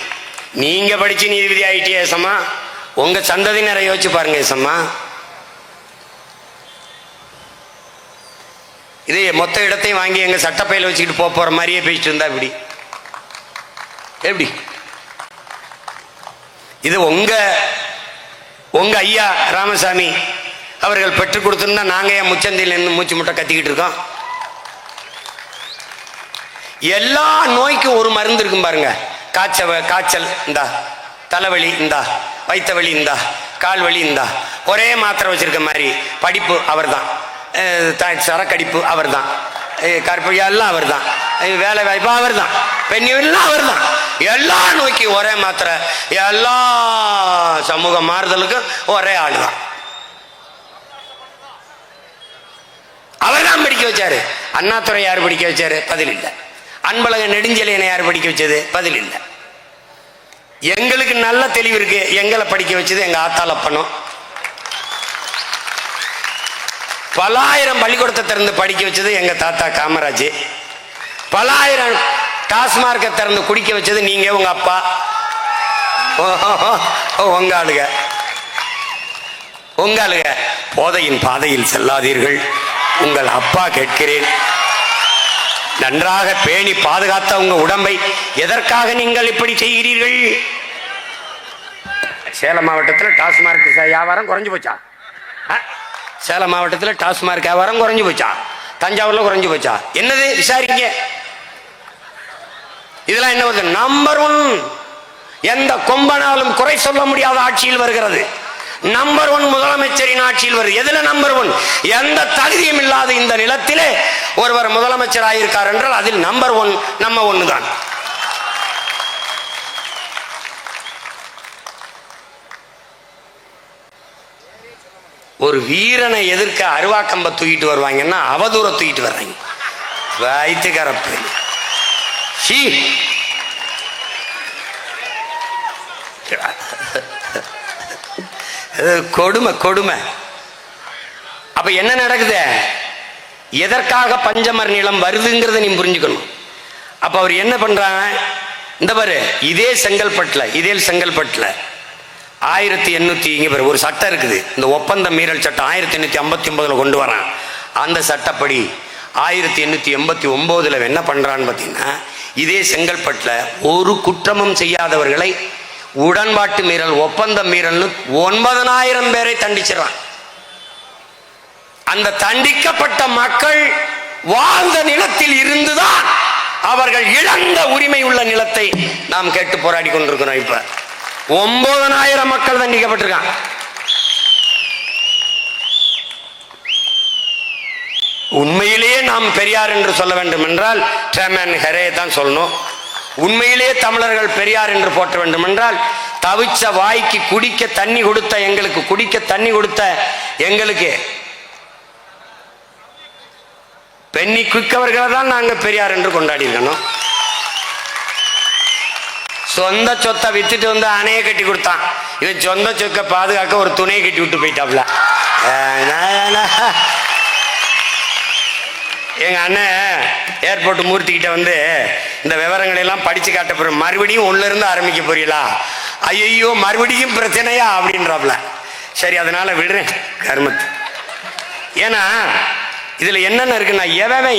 நீங்க படிச்சு நீதிபதி ஆயிட்டியா ஏசம்மா? உங்க சந்ததியினரை யோசிச்சு பாருங்க ஏசம்மா. இதே மொத்த இடத்தையும் வாங்கி எங்க சட்டப்பையில வச்சுக்கிட்டு போற மாதிரியே பேசிட்டு இருந்தா இப்படி எப்படி? இது உங்க ஐயா ராமசாமி அவர்கள் பெற்றுக் கொடுத்திருந்தா நாங்க ஏன் முச்சந்தியில் நின்று மூச்சு முட்டை கத்திக்கிட்டு இருக்கோம்? எல்லா நோய்க்கும் ஒரு மருந்து இருக்கும் பாருங்க. காய்ச்சல் இந்தா, தலைவலி இந்தா, வயிற்று வலி இந்தா, கால் வலி இந்தா, ஒரே மாத்திரை வச்சிருக்க மாதிரி. படிப்பு அவர் தான், சரக்கடிப்பு அவர் தான், கற்பழியா எல்லாம் அவர் தான், வேலை வாய்ப்பு அவர் தான், பெண்ணியெல்லாம் அவர் தான். எல்லா நோய்க்கும் ஒரே மாத்திரை, எல்லா சமூக மாறுதலுக்கும் ஒரே ஆள் தான். அவர் தான் படிக்க வச்சாரு. அண்ணாதுரை யார் படிக்க வச்சாரு? பதில் இல்லை. அன்பழக நெடுஞ்செழியனை யார் படிக்க வச்சது? பதில் இல்லை. எங்களுக்கு நல்ல தெளிவு இருக்கு. எங்களை படிக்க வச்சது எங்க ஆத்தாளப்பனும். பலாயிரம் பள்ளிக்கூடத்தை திறந்து படிக்க வச்சது எங்க தாத்தா காமராஜ். பலாயிரம் டாஸ்மார்க்கை திறந்து குடிக்க வச்சது நீங்க, உங்க அப்பா, உங்க ஆளுக. போதையின் பாதையில் செல்லாதீர்கள், உங்கள் அப்பா கேட்கிறேன். நன்றாக பேணி பாதுகாத்த உங்க உடம்பை எதற்காக நீங்கள் இப்படி செய்கிறீர்கள்? சேலம் மாவட்டத்தில் டாஸ்மார்க் வியாபாரம் குறைஞ்சு போச்சா? சேலம் மாவட்டத்தில் டாஸ்மார்க் வியாபாரம் குறைஞ்சு போச்சா? தஞ்சாவூர்ல குறைஞ்சு போச்சா? என்னது விசாரிங்க. இதெல்லாம் என்ன வருது? நம்பர் 1. எந்த கொம்பனாலும் குறை சொல்ல முடியாத ஆட்சியில் வருகிறது. நம்பர் 1 முதலமைச்சரின் ஆட்சியில் வருது. எதுல நம்பர் 1? எந்த தகுதியும் இல்லாத இந்த நிலத்திலே ஒருவர் முதலமைச்சர் ஆயிருக்கார் என்றால் அதில் நம்பர் 1 நம்ம ஒண்ணுதான். ஒரு வீரனை எதிர்க்க அருவாக்கம்ப தூக்கிட்டு வருவாங்கன்னா அவதூற தூக்கிட்டு வர்றாங்க. வயிற்றுக்காரப்பு கொடுமை. அப்ப என்ன நடக்குது? எதற்காக பஞ்சமர் நிலம் வருதுங்கிறத நீ புரிஞ்சுக்கணும். அப்ப அவர் என்ன பண்றாங்க? இந்த பாரு, இதே செங்கல்பட்டுல 1800 இங்க ஒரு சட்டம் இருக்குது. இந்த ஒப்பந்த மீறல் சட்டம் 1859 கொண்டு வரான். அந்த சட்டப்படி 1889 என்ன பண்றான்னு பாத்தீங்கன்னா, இதே செங்கல்பட்டுல ஒரு குற்றமும் செய்யாதவர்களை உடன்பாட்டு மீறல், ஒப்பந்த மீறல் 9000 பேரை தண்டிச்சிடறான். அந்த தண்டிக்கப்பட்ட மக்கள் வாழ்ந்த நிலத்தில் இருந்துதான் அவர்கள் இழந்த உரிமை உள்ள நிலத்தை நாம் கேட்டு போராடி கொண்டிருக்கிறோம். இப்ப 9000 மக்கள் தண்டிக்கப்பட்டிருக்காங்க. உண்மையிலேயே நாம் பெரியார் என்று சொல்ல வேண்டும் என்றால் ட்ரெமன் ஹெரே தான் சொல்லணும். உண்மையிலே தமிழர்கள் பெரியார் என்று போற்ற வேண்டும் என்றால் தவிச்ச வாய்க்கு குடிக்க தண்ணி கொடுத்த எங்களுக்கு பெண்ணி குவிக்கவர்களை தான் நாங்கள் பெரியார் என்று கொண்டாடி இருக்கணும். சொந்த சொத்தை வித்துட்டு வந்து அணையை கட்டி கொடுத்தான். இவன் சொந்த சொத்தை பாதுகாக்க ஒரு துணையை கட்டி விட்டு போயிட்டாப்ல. எங்க அண்ணன் ஏர்போர்ட் மூர்த்திக்கிட்ட வந்து இந்த விவரங்களை எல்லாம் படிச்சு காட்ட போறோம். மறுபடியும் ஒண்ணுல இருந்து ஆரம்பிக்க போறீங்களா? ஐயோ மறுபடியும் பிரச்சனையா அப்படின்றாப்ல. சரி, அதனால விடுறேன் கர்மத்து. ஏன்னா இதுல என்னென்ன இருக்குன்னா,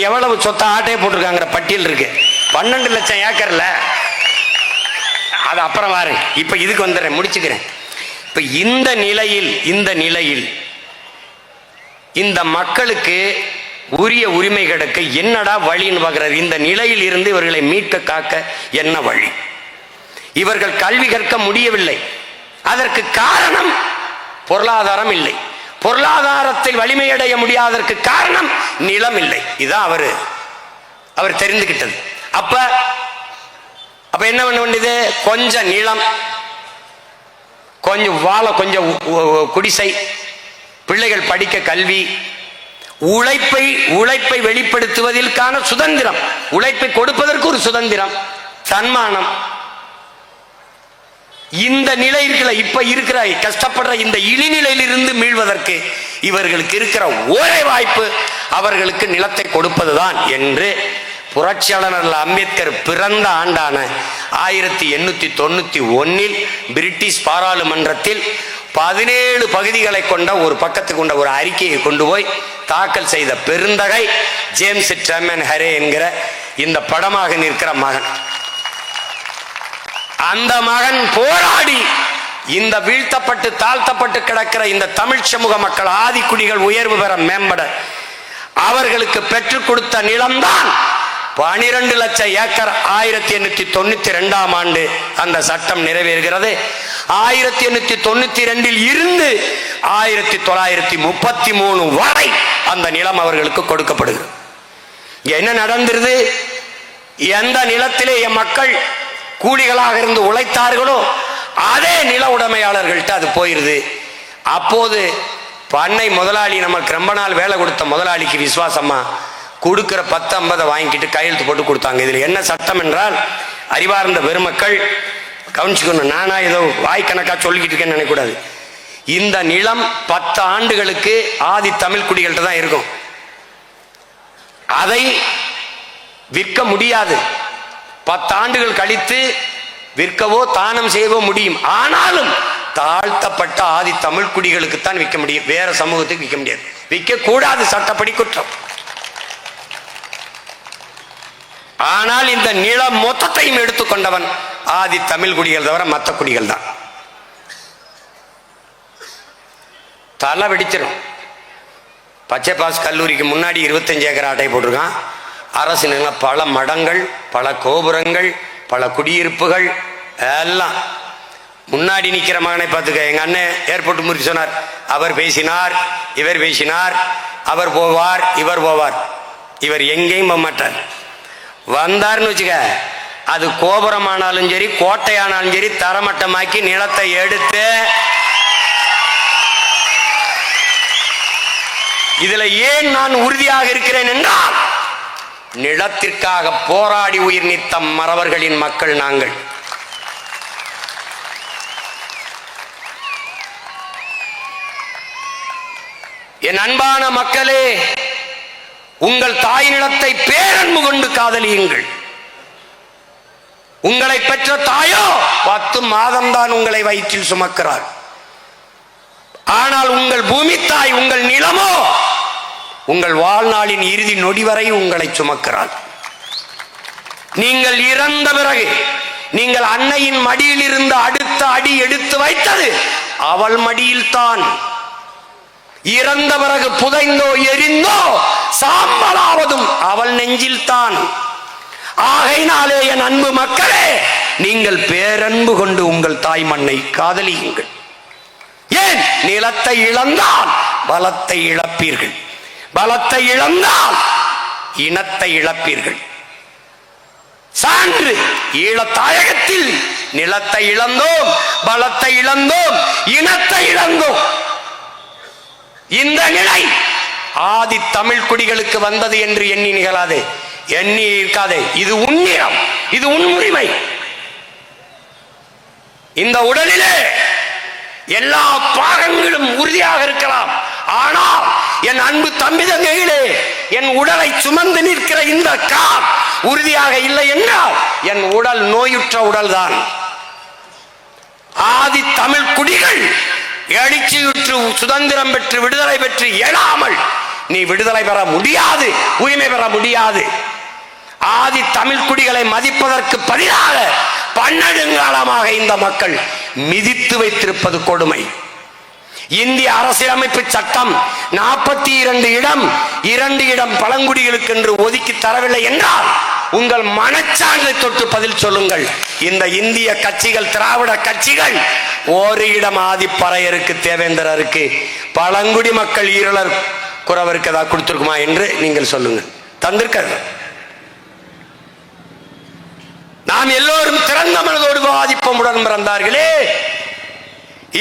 எவ்வளவு சொத்தை ஆட்டையை போட்டிருக்காங்கிற பட்டியல் இருக்கு. 12 லட்சம் ஏக்கர்ல. அது அப்புறம் வாரேன். இப்ப இதுக்கு வந்துடுறேன், முடிச்சுக்கிறேன். இப்ப இந்த நிலையில் இந்த மக்களுக்கு உரிய உரிமை கிடைக்க என்னடா வழின்னு பார்க்கிறார். இந்த நிலையில் இருந்து இவர்களை மீட்க காக்க என்ன வழி? இவர்கள் கல்வி கற்க முடியவில்லை. அதற்கு காரணம் பொருளாதாரம் இல்லை. பொருளாதாரத்தில் வலிமையடைய முடியாததற்கு காரணம் நிலம் இல்லை. இதுதான் அவர் தெரிந்துகிட்டது. அப்ப என்ன பண்ண வேண்டியது? கொஞ்சம் நிலம், கொஞ்சம் வாழ, கொஞ்சம் குடிசை, பிள்ளைகள் படிக்க கல்வி, உழைப்பை வெளிப்படுத்துவதற்கான சுதந்திரம், உழைப்பை கொடுப்பதற்கு ஒரு சுதந்திரம், தன்மானம். இந்த நிலை இருக்கல, இப்ப இருக்கிற கஷ்டப்படுற இந்த இழிநிலையிலிருந்து மீள்வதற்கு இவர்களுக்கு இருக்கிற ஒரே வாய்ப்பு அவர்களுக்கு நிலத்தை கொடுப்பதுதான் என்று புரட்சியாளர் அம்பேத்கர் பிறந்த ஆண்டான 1891 பிரிட்டிஷ் பாராளுமன்றத்தில் 17 பகுதிகளை கொண்ட ஒரு பக்கத்துக்கு கொண்ட ஒரு அறிக்கையை கொண்டு போய் தாக்கல் செய்த பெருந்தகை ஜேம்ஸ் ட்ரெமன் ஹெரே என்கிற இந்த படமாக நிற்கிற மகன். அந்த மகன் போராடி இந்த வீழ்த்தப்பட்டு தாழ்த்தப்பட்டு கிடக்கிற இந்த தமிழ் சமூக மக்கள் ஆதிக்குடிகள் உயர்வு பெற மேம்பட அவர்களுக்கு பெற்றுக் கொடுத்த நிலம்தான் 12 லட்சம் ஏக்கர். 1892ஆம் ஆண்டு அந்த சட்டம் நிறைவேறுகிறது. 1892 இருந்து 1933 வரை அந்த நிலம் அவர்களுக்கு கொடுக்கப்படுகிறது. என்ன நடந்திருது? எந்த நிலத்திலே என் மக்கள் கூலிகளாக இருந்து உழைத்தார்களோ அதே நில உடைமையாளர்கள்ட்ட அது போயிருது. அப்போது பண்ணை முதலாளி, நமக்கு ரொம்ப நாள் வேலை கொடுத்த முதலாளிக்கு விசுவாசமா கொடுக்கிற 10-50 வாங்கிட்டு கையெழுத்து போட்டு கொடுத்தாங்க. இதில் என்ன சட்டம் என்றால், அறிவார்ந்த பெருமக்கள் கவனிச்சுக்கணும், நானா ஏதோ வாய்க்கணக்கா சொல்லிக்கிட்டு இருக்கேன்னு நினைக்கக்கூடாது. இந்த நிலம் 10 ஆண்டுகளுக்கு ஆதி தமிழ் குடிகள்கிட்ட தான் இருக்கும். அதை விற்க முடியாது. 10 ஆண்டுகள் கழித்து விற்கவோ தானம் செய்யவோ முடியும். ஆனாலும் தாழ்த்தப்பட்ட ஆதி தமிழ் குடிகளுக்கு தான் விற்க முடியும், வேற சமூகத்துக்கு விற்க முடியாது. விற்க கூடாது, சட்டப்படி குற்றம். ஆனால் இந்த நிலம் மொத்தத்தையும் எடுத்துக்கொண்டவன் ஆதி தமிழ் குடிகள் தவிர மற்ற குடிகள் தான். தலை வெடிச்சிடும். பச்சை பாஸ் கல்லூரிக்கு முன்னாடி 25 ஏக்கர் ஆட்டை போட்டிருக்கான். அரசு நிலம், பல மடங்கள், பல கோபுரங்கள், பல குடியிருப்புகள் எல்லாம். முன்னாடி நிற்கிற மகனை பார்த்துக்க. எங்க அண்ணன் ஏர்போர்ட் முறிச்சு சொன்னார், அவர் பேசினார், இவர் பேசினார், அவர் போவார், இவர் போவார். இவர் எங்கேயும் போக மாட்டார். வந்தார்னு வச்சுக்க, அது கோபுரமானாலும் சரி, கோட்டையானாலும் சரி, தரமட்டமாக்கி நிலத்தை எடுத்து, இதுல ஏன் நான் உறுதியாக இருக்கிறேன் என்றால், நிலத்திற்காக போராடி உயிர் நீத்த மறவர்களின் மக்கள் நாங்கள். என் அன்பான மக்களே, உங்கள் தாய் நிலத்தை பேரன்பு கொண்டு காதலியுங்கள். உங்களை பெற்ற தாயோ 10 மாதம்தான் உங்களை வயிற்றில் சுமக்கிறார். ஆனால் உங்கள் பூமி தாய், உங்கள் நிலமோ உங்கள் வாழ்நாளின் இறுதி நொடி வரை உங்களை சுமக்கிறார். நீங்கள் இறந்த பிறகு நீங்கள் அன்னையின் மடியில் இருந்து அடுத்த அடி எடுத்து வைத்தது அவள் மடியில் தான். இறந்த பிறகு புதைந்தோ எரிந்தோ சாம்பலாவதும் அவள் நெஞ்சில் தான். ஆகையினாலே என் அன்பு மக்களே, நீங்கள் பேரன்பு கொண்டு உங்கள் தாய் மண்ணை காதலியுங்கள். ஏன்? நிலத்தை இழந்தால் பலத்தை இழப்பீர்கள், பலத்தை இழந்தால் இனத்தை இழப்பீர்கள். சான்று, ஈழத்தாயகத்தில் நிலத்தை இழந்தோம், பலத்தை இழந்தோம், இனத்தை இழந்தோம். இந்த நிலை ஆதி தமிழ் குடிகளுக்கு வந்தது என்று எண்ணி நிகழாதே, எண்ணி இருக்காதே. இது உன்னிடம், இது உன் உரிமை. இந்த உடலிலே எல்லா பாகங்களும் உறுதியாக இருக்கலாம். ஆனால் என் அன்பு தம்பி தங்கைகளே, என் உடலை சுமந்து நிற்கிற இந்த கால் உறுதியாக இல்லை என்றால் என் உடல் நோயுற்ற உடல் தான். ஆதி தமிழ் குடிகள் எழுச்சியுற்று சுதந்திரம் பெற்று விடுதலை பெற்று எழாமல் நீ விடுதலை பெற முடியாது, உரிமை பெற முடியாது. ஆதி தமிழ் குடிகளை மதிப்பதற்கு பதிலாக பன்னெடுங்காலமாக இந்த மக்கள் மிதித்து வைத்திருப்பது கொடுமை. இந்திய அரசியலமைப்பு சட்டம் 42 இடம், 2 இடம் பழங்குடிகளுக்கு என்று ஒதுக்கி தரவில்லை என்றால் உங்கள் மனச்சான்றை தொட்டு பதில் சொல்லுங்கள். இந்த இந்திய கட்சிகள், திராவிட கட்சிகள், 1 இடம் ஆதிப்பறையருக்கு, தேவேந்திரருக்கு, பழங்குடி மக்கள் ஈரலர் குறவருக்கு ஏதாவது கொடுத்திருக்குமா என்று நீங்கள் சொல்லுங்கள். தந்திருக்கிறது. நாம் எல்லோரும் திறந்த மனதோடு வாதிப்போம். உடன் பிறந்தார்களே,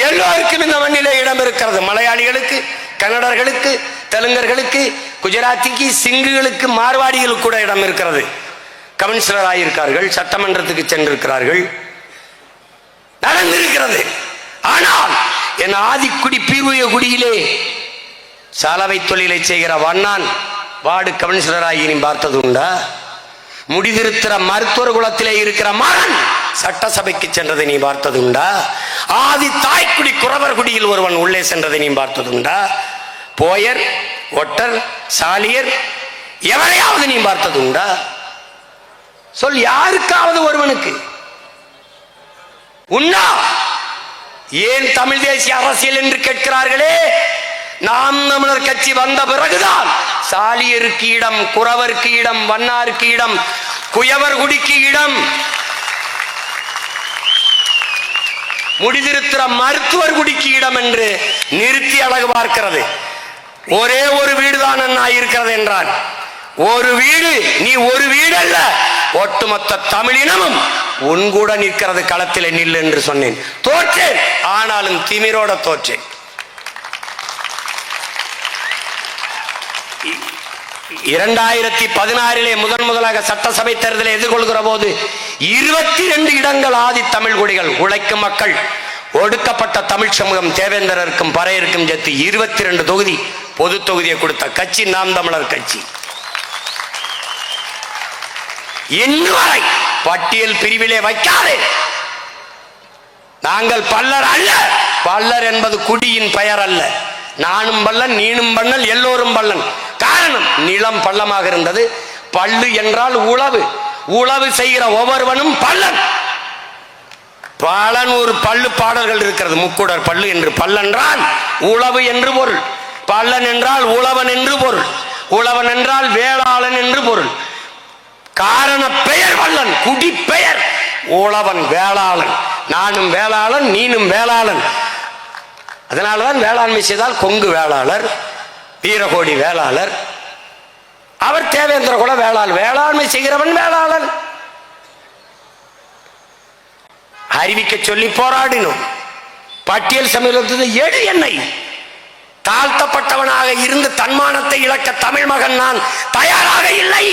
எல்லோருக்கும் இந்த மண்ணிலே இடம் இருக்கிறது. மலையாளிகளுக்கு, கன்னடர்களுக்கு, தெலுங்கர்களுக்கு, குஜராத்திக்கு, சிங்குகளுக்கு, மார்வாடிகளுக்கு கூட இடம் இருக்கிறது. கவுன்சிலர் ஆகியிருக்கார்கள், சட்டமன்றத்துக்கு சென்றிருக்கிறார்கள், நடந்திருக்கிறது. ஆனால் என் ஆதிக்குடி பீர்வய குடியிலே சாலவை தொழிலை செய்கிற வண்ணான் வார்டு கவுன்சிலராகி நீ பார்த்தது உண்டா? முடிதிருத்திர மருத்துவர் குலத்திலே இருக்கிற மகன் சட்டசபைக்கு சென்றதை நீ பார்த்தது உண்டா? ஆதி தாய்க்குடி குறவர் குடியில் ஒருவன் உள்ளே சென்றதை நீ பார்த்தது உண்டா? போயர், ஒட்டர், சாலியர் எவரையாவது நீ பார்த்தது உண்டா? சொல், யாருக்காவது ஒருவனுக்கு உண்டா? ஏன் தமிழ் தேசிய அரசியல் என்று கேட்கிறார்களே? நாம் தமிழர் கட்சி வந்த பிறகுதான் சாலியருக்கு இடம், குறவருக்கு இடம், வண்ணாருக்கு இடம், குயவர் குடிக்கு இடம், முடிதிருத்திர மருத்துவர் குடிக்கு இடம் என்று நிறுத்தி அழகு பார்க்கிறது. ஒரே ஒரு வீடுதான் அண்ணா இருக்கிறது என்றார். ஒரு வீடு, நீ ஒரு வீடு அல்ல, ஒட்டுமொத்த தமிழினமும் உன்கூட நிற்கிறது, களத்தில் நில் என்று சொன்னேன். தோற்றேன், ஆனாலும் திமிரோட தோற்றேன். 2016 முதலாக சட்டசபை தேர்தலை எதிர்கொள்கிற போது 22 இடங்கள் ஆதி தமிழ் குடிகள், உழைக்கும் மக்கள், ஒடுக்கப்பட்ட தமிழ் சமூகம், தேவேந்திரருக்கும் பறையருக்கும் சேர்த்து 22 தொகுதி பொது தொகுதியை கொடுத்த கட்சி நாம் தமிழர் கட்சி. இன்னும் வரை பட்டியல் பிரிவிலே வைக்காதே. நாங்கள் பல்லர் அல்ல. பல்லர் என்பது குடியின் பெயர் அல்ல. நானும் பல்லன், நீனும் பல்லன், எல்லோரும் பல்லன். காரணம், நிலம் பள்ளமாக இருந்தது. பள்ளு என்றால் உழவு, உழவு செய்கிற ஒவ்வொருவனும் பல்லன். பலன் ஒரு பள்ளு பாடல்கள் இருக்கிறது, முக்கூடர் பள்ளு என்று. பல்லென்றால் உழவு என்று பொருள், பல்லன் என்றால் உழவன் என்று பொருள், உழவன் என்றால் வேளாளன் என்று பொருள். காரண பெயர் வல்லன், குடி பெயர் உழவன், வேளாளன். நானும் வேளாளன், நீனும் வேளாளன். அதனால்தான் வேளாண்மை செய்தால் கொங்கு வேளாளர், வீரகோடி வேளாளர், அவர் தேவேந்திர குல வேளாளர். வேளாண்மை செய்கிறவன் வேளாளன். அறிவிக்க சொல்லி போராடினோம். பட்டியல் சமூகத்தில் எடு என்னை. தாழ்த்தப்பட்டவனாக இருந்து தன்மானத்தை இழக்க தமிழ் மகன் நான் தயாராக இல்லை.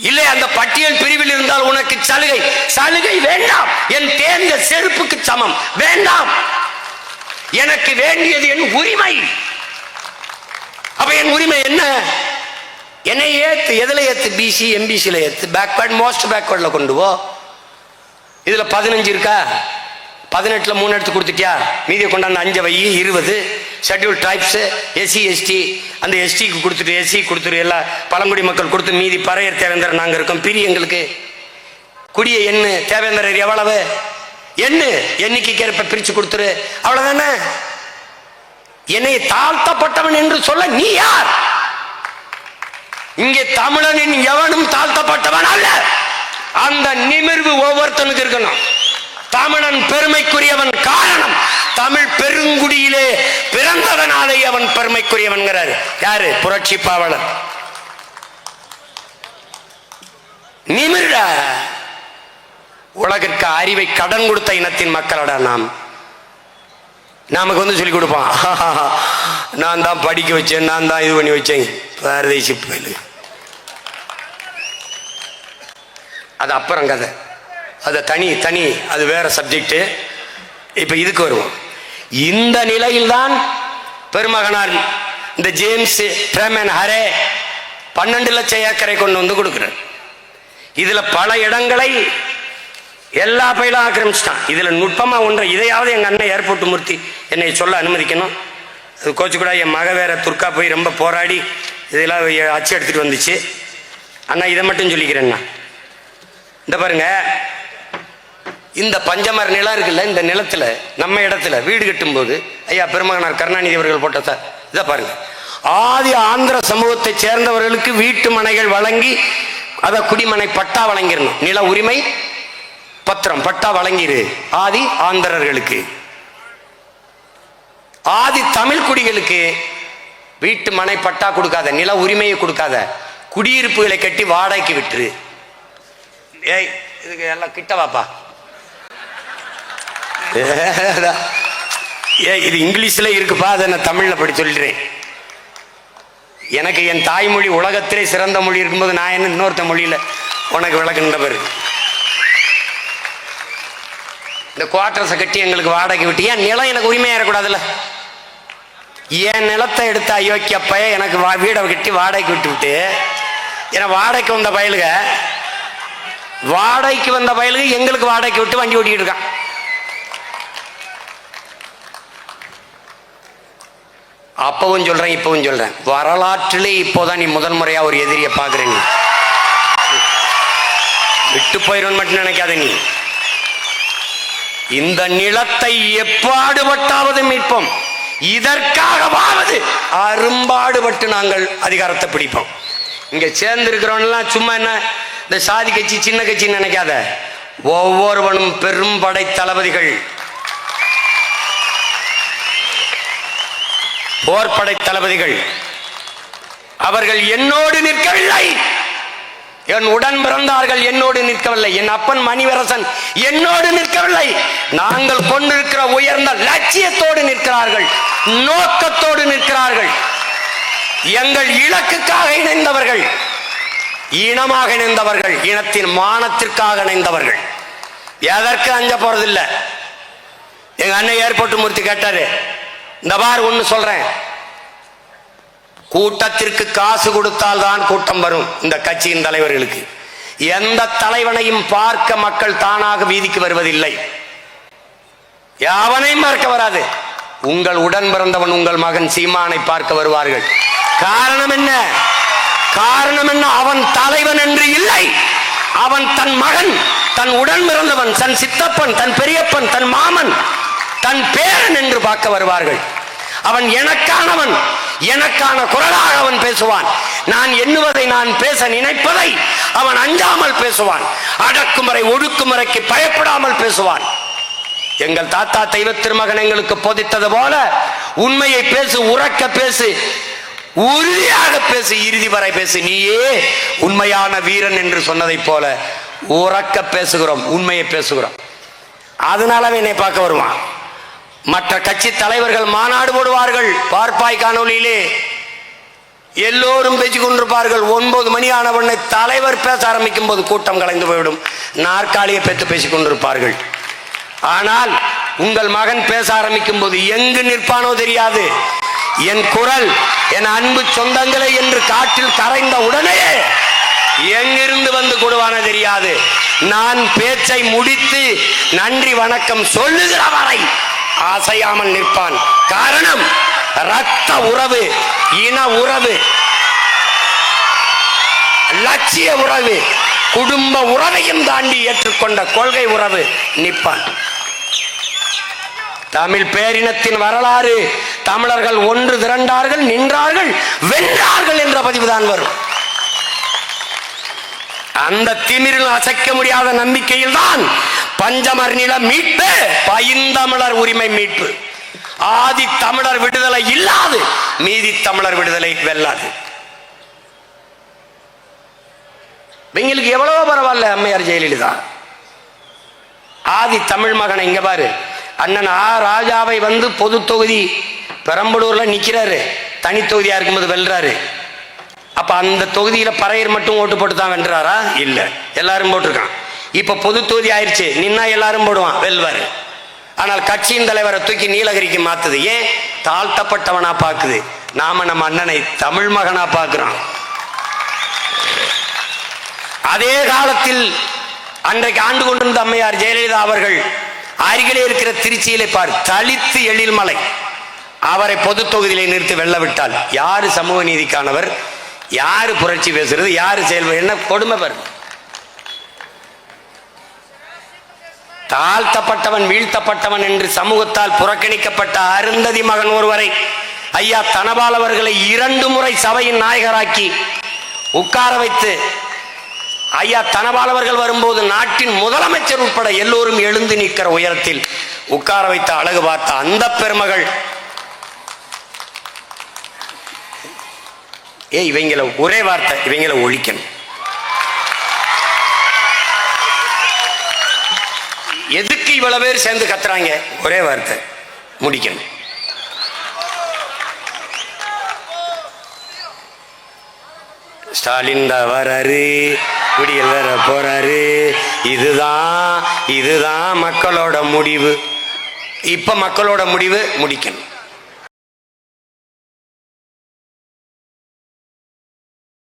இல்லை, அந்த பட்டியல் பிரிவில் இருந்தால் உனக்கு சலுகை, சலுகை வேண்டாம். என் தேர்ந்த செருப்புக்கு சமம் வேண்டாம். எனக்கு வேண்டியது என் உரிமை. அப்ப என் உரிமை என்ன? என்னை ஏத்து. எதுல ஏத்து? பிசி எம்பிசில ஏத்து. பேக்வர்ட், மோஸ்ட் பேக்வர்ட்ல கொண்டு போ. இதுல 15 இருக்கா? 18ல 3 எடுத்து கொடுத்துட்டியா? மீதியை கொண்டாந்து 5 வை, 20. ஷெட்யூல் ட்ரைப்ஸ், எஸ்சி எஸ்டி, அந்த எஸ்டிக்கு கொடுத்துட்டு, எஸ்சி கொடுத்துரு, எல்லா பழங்குடி மக்கள் கொடுத்து, மீதி பறையர் தேவேந்தர் நாங்கள் இருக்கோம். பிரி எங்களுக்கு குடிய எண்ணு. தேவேந்தரர் எவ்வளவு எண்ணு, எண்ணிக்கைக்கு ஏற்ப பிரிச்சு கொடுத்துரு, அவ்வளவுதானே. என்னை தாழ்த்தப்பட்டவன் என்று சொல்ல நீ யார்? இங்கே தமிழனின் எவனும் தாழ்த்தப்பட்டவன் அல்ல. அந்த நிமிர்வு ஒவ்வொருத்தனுக்கு இருக்கணும். தமிழன் பெருமைக்குரியவன். காரணம், தமிழ் பெருங்குடியிலே பிறந்ததனாலே அவன் பெருமைக்குரியவன். யாரு? புரட்சி பாவலர். நிமிர்ற. உலகிற்கு அறிவை கடன் கொடுத்த இனத்தின் மக்களடா நாம். நமக்கு வந்து சொல்லி கொடுப்பான், நான் தான் படிக்க வச்சேன், நான் தான் இது பண்ணி வச்சேன். பாரதேசி பயிலு. அது அப்புறம் கதை, அது தனி தனி, அது வேற சப்ஜெக்ட். இப்ப இதுக்கு வருவோம். இந்த நிலையில்தான் பெருமகனார் இந்த ஜேம்ஸ் பிரேமன் ஹரே 12 லட்சம் ஏக்கரை கொண்டு வந்து கொடுக்கிறார். இதுல பல இடங்களை எல்லா பயிலும் ஆக்கிரமிச்சிட்டான். இதுல நுட்பமா ஒன்றை, இதையாவது எங்க அண்ணன் ஏர்போர்ட் மூர்த்தி என்னை சொல்ல அனுமதிக்கணும். அது கோச்சு கூட என் மக வேற துர்க்கா போய் ரொம்ப போராடி இதெல்லாம் அச்சு எடுத்துட்டு வந்துச்சு. அண்ணா இதை மட்டும் சொல்லிக்கிறேன்னா, இந்த பாருங்க, இந்த பஞ்சமர நிலம் இருக்குல்ல, இந்த நிலத்துல நம்ம இடத்துல வீடு கட்டும் போது ஐயா பெருமகனார் கருணாநிதி அவர்கள் போட்ட சார், இதை பாருங்க, ஆதி ஆந்திர சமூகத்தை சேர்ந்தவர்களுக்கு வீட்டு மனைகள் வழங்கி அத குடிமனை பட்டா வழங்கிடணும். நில உரிமை பத்திரம் பட்டா வழங்கிடு ஆதி ஆந்திரர்களுக்கு. ஆதி தமிழ் குடிகளுக்கு வீட்டு மனை பட்டா கொடுக்காத, நில உரிமையை கொடுக்காத, குடியிருப்புகளை கட்டி வாடகைக்கு விட்டுரு. ஏய், இதுக்கு எல்லாம் கிட்ட வாப்பா. இது இங்கிலீஷ்ல இருக்குப்பா, அதை நான் தமிழ்ல படி சொல்றேன். எனக்கு என் தாய்மொழி உலகத்திலே சிறந்த மொழி இருக்கும்போது நான் என்ன இன்னொருத்த மொழியில உனக்கு விளக்குன்ற பேரு. இந்த குவார்டர்ஸை கட்டி எங்களுக்கு வாடகை விட்டு, ஏன் நிலம் எனக்கு உரிமையா இருக்கக்கூடாதுல்ல? என் நிலத்தை எடுத்த அயோக்கிய பைய எனக்கு வீடை கட்டி வாடகைக்கு விட்டு விட்டு, ஏன்னா வாடகைக்கு வந்த பயலுக, வாடகைக்கு வந்த பயலுக்கு எங்களுக்கு வாடகைக்கு விட்டு வண்டி ஓட்டிக்கிட்டு இருக்கான். அப்பவும் சொல்றேன், இப்பவும் சொல்றேன், வரலாற்றிலே இப்போதான் நீ முதல் முறையா ஒரு எதிரியை பாக்குற. நீ விட்டு போயிடும் மட்டும் நினைக்காத. நீ இந்த நிலத்தை எப்பாடுபட்டாவது மீட்போம், இதற்காகவாவது அரும்பாடுபட்டு நாங்கள் அதிகாரத்தை பிடிப்போம். இங்க சேர்ந்திருக்கிறவன்லாம் சும்மா என்ன இந்த சாதி கட்சி சின்ன கட்சின்னு நினைக்காத. ஒவ்வொருவனும் பெரும் படை தளபதிகள், போர்படை தளபதிகள். அவர்கள் என்னோடு நிற்கவில்லை, என் உடன் பிறந்தார்கள் என்னோடு நிற்கவில்லை, என் அப்பன் மணிவரசன் என்னோடு நிற்கவில்லை. நாங்கள் கொண்டிருக்கிற உயர்ந்த லட்சியத்தோடு நிற்கிறார்கள், நோக்கத்தோடு நிற்கிறார்கள். எங்கள் இலக்குக்காக இணைந்தவர்கள், இனமாக இணைந்தவர்கள், இனத்தின் மானத்திற்காக இணைந்தவர்கள். எதற்கு அஞ்ச போறதில்லை. எங்க அண்ணன் ஏர்போர்ட் மூர்த்தி கேட்டாரு, இந்த பார் ஒண்ணு சொல்றேன், கூட்டத்திற்கு காசு கொடுத்தால் தான் கூட்டம் வரும். இந்த கட்சியின் தலைவர்களுக்கு எந்த தலைவனையும் பார்க்க மக்கள் தானாக வீதிக்கு வருவதில்லை, யாவனையும் பார்க்க வராது. உங்கள் உடன் பிறந்தவன் உங்கள் மகன் சீமானை பார்க்க வருவார்கள். காரணம் என்ன? காரணம் என்ன? அவன் தலைவன் என்று இல்லை, அவன் தன் மகன், தன் உடன் பிறந்தவன், தன் சித்தப்பன், தன் பெரியப்பன், தன் மாமன், தன் பேரன் என்று பார்க்க வருவார்கள். அவன் எனக்கானவன், எனக்கான குரலாக அவன் பேசுவான். நான் எண்ணுவதை, நான் பேச நினைப்பதை அவன் அஞ்சாமல் பேசுவான். அடக்குமுறை ஒடுக்குமுறைக்கு பயப்படாமல் பேசுவான். எங்கள் தாத்தா தெய்வ திருமகன் எங்களுக்கு போதித்தது போல உண்மையை பேசு, உறக்க பேசு, உறுதியாக பேசு, இறுதி வரை பேசு, நீயே உண்மையான வீரன் என்று சொன்னதை போல உறக்க பேசுகிறோம், உண்மையை பேசுகிறோம். அதனால என்னை பார்க்க வருவான். மற்ற கட்சி தலைவர்கள் மாநாடு போடுவார்கள், பார்ப்பாய் காணொலியிலே எல்லோரும் பேசிக் கொண்டிருப்பார்கள். 9 மணி ஆனவனை தலைவர் பேச ஆரம்பிக்கும் போது கூட்டம் கலைந்து போய்விடும், நாற்காலியை பெற்று பேசிக் கொண்டிருப்பார்கள். ஆனால் உங்கள் மகன் பேச ஆரம்பிக்கும் போது எங்கு நிற்பானோ தெரியாது. என் குரல், என் அன்பு சொந்தங்களே என்று காற்றில் கரைந்த உடனே எங்கிருந்து வந்து கொடுவான தெரியாது. நான் பேச்சை முடித்து நன்றி வணக்கம் சொல்லுகிற வரை அசையாமல் நிற்பான். காரணம் ரத்த உறவு, இன உறவு, லட்சிய உறவு, குடும்ப உறவையும் தாண்டி ஏற்றுக்கொண்ட கொள்கை உறவு நிற்பான். தமிழ் பேரினத்தின் வரலாறு, தமிழர்கள் ஒன்று திரண்டார்கள், நின்றார்கள், வென்றார்கள் என்ற பதிவுதான் வரும். அந்த திமிரில் அசைக்க முடியாத நம்பிக்கையில் தான் பஞ்சமர் நில மீட்பு, பைந்தமிழர் உரிமை மீட்பு. ஆதி தமிழர் விடுதலை இல்லாது மீதி தமிழர் விடுதலை வெல்லாது. எங்களுக்கு எவ்வளவோ பரவாயில்ல, அம்மையார் ஜெயலலிதா ஆதி தமிழ் மகனை இங்க பாரு, அண்ணன் ஆ ராஜாவை வந்து பொது தொகுதி பெரம்பலூர்ல நிக்கிறாரு, தனி தொகுதியா இருக்கும்போது வெல்றாரு. அப்ப அந்த தொகுதியில பறையர் மட்டும் ஓட்டு போட்டு தான் வென்றாரா? இல்ல, எல்லாரும் போட்டிருக்கான். இப்ப பொது தொகுதி ஆயிடுச்சு, நின்னா எல்லாரும் போடுவான், வெல்வாரு. ஆனால் கட்சியின் தலைவரை தூக்கி நீலகிரிக்கு மாத்துது. ஏன்? தாழ்த்தப்பட்டவனா பாக்குது. நாம நம்ம அண்ணனை தமிழ் மகனா பார்க்கிறோம். அதே காலத்தில் அன்றைக்கு ஆண்டு கொண்டிருந்த அம்மையார் ஜெயலலிதா அவர்கள் அருகிலே இருக்கிற திருச்சியிலே பார், தலித்து எழில்மலை, அவரை பொது தொகுதியிலே நிறுத்தி வெல்ல விட்டால் யாரு சமூக நீதிக்கானவர், யாரு புரட்சி பேசுறது, யாரு செயல்படு, என்ன கொடுமை பாரு. தாழ்த்தப்பட்டவன், வீழ்த்தப்பட்டவன் என்று சமூகத்தால் புறக்கணிக்கப்பட்ட அருந்ததி மகன் ஒருவரை ஐயா தனபால் அவர்களை 2 முறை சபையின் நாயகராக்கி உட்கார வைத்து, ஐயா தனபால் அவர்கள் வரும்போது நாட்டின் முதலமைச்சர் உட்பட எல்லோரும் எழுந்து நிற்கிற உயரத்தில் உட்கார வைத்த அழகு பார்த்த அந்த பெருமகள், இவங்களை ஒரே வார்த்தை, இவங்களை ஒழிக்கணும். எதுக்கு இவ்வளவு பேர் சேர்ந்து கத்துறாங்க? ஒரே வார்த்தை, முடிக்கணும். ஸ்டாலின் தான் வராரு, விடியல் வர போறாரு, இதுதான் மக்களோட முடிவு. இப்ப மக்களோட முடிவு முடிக்கணும்.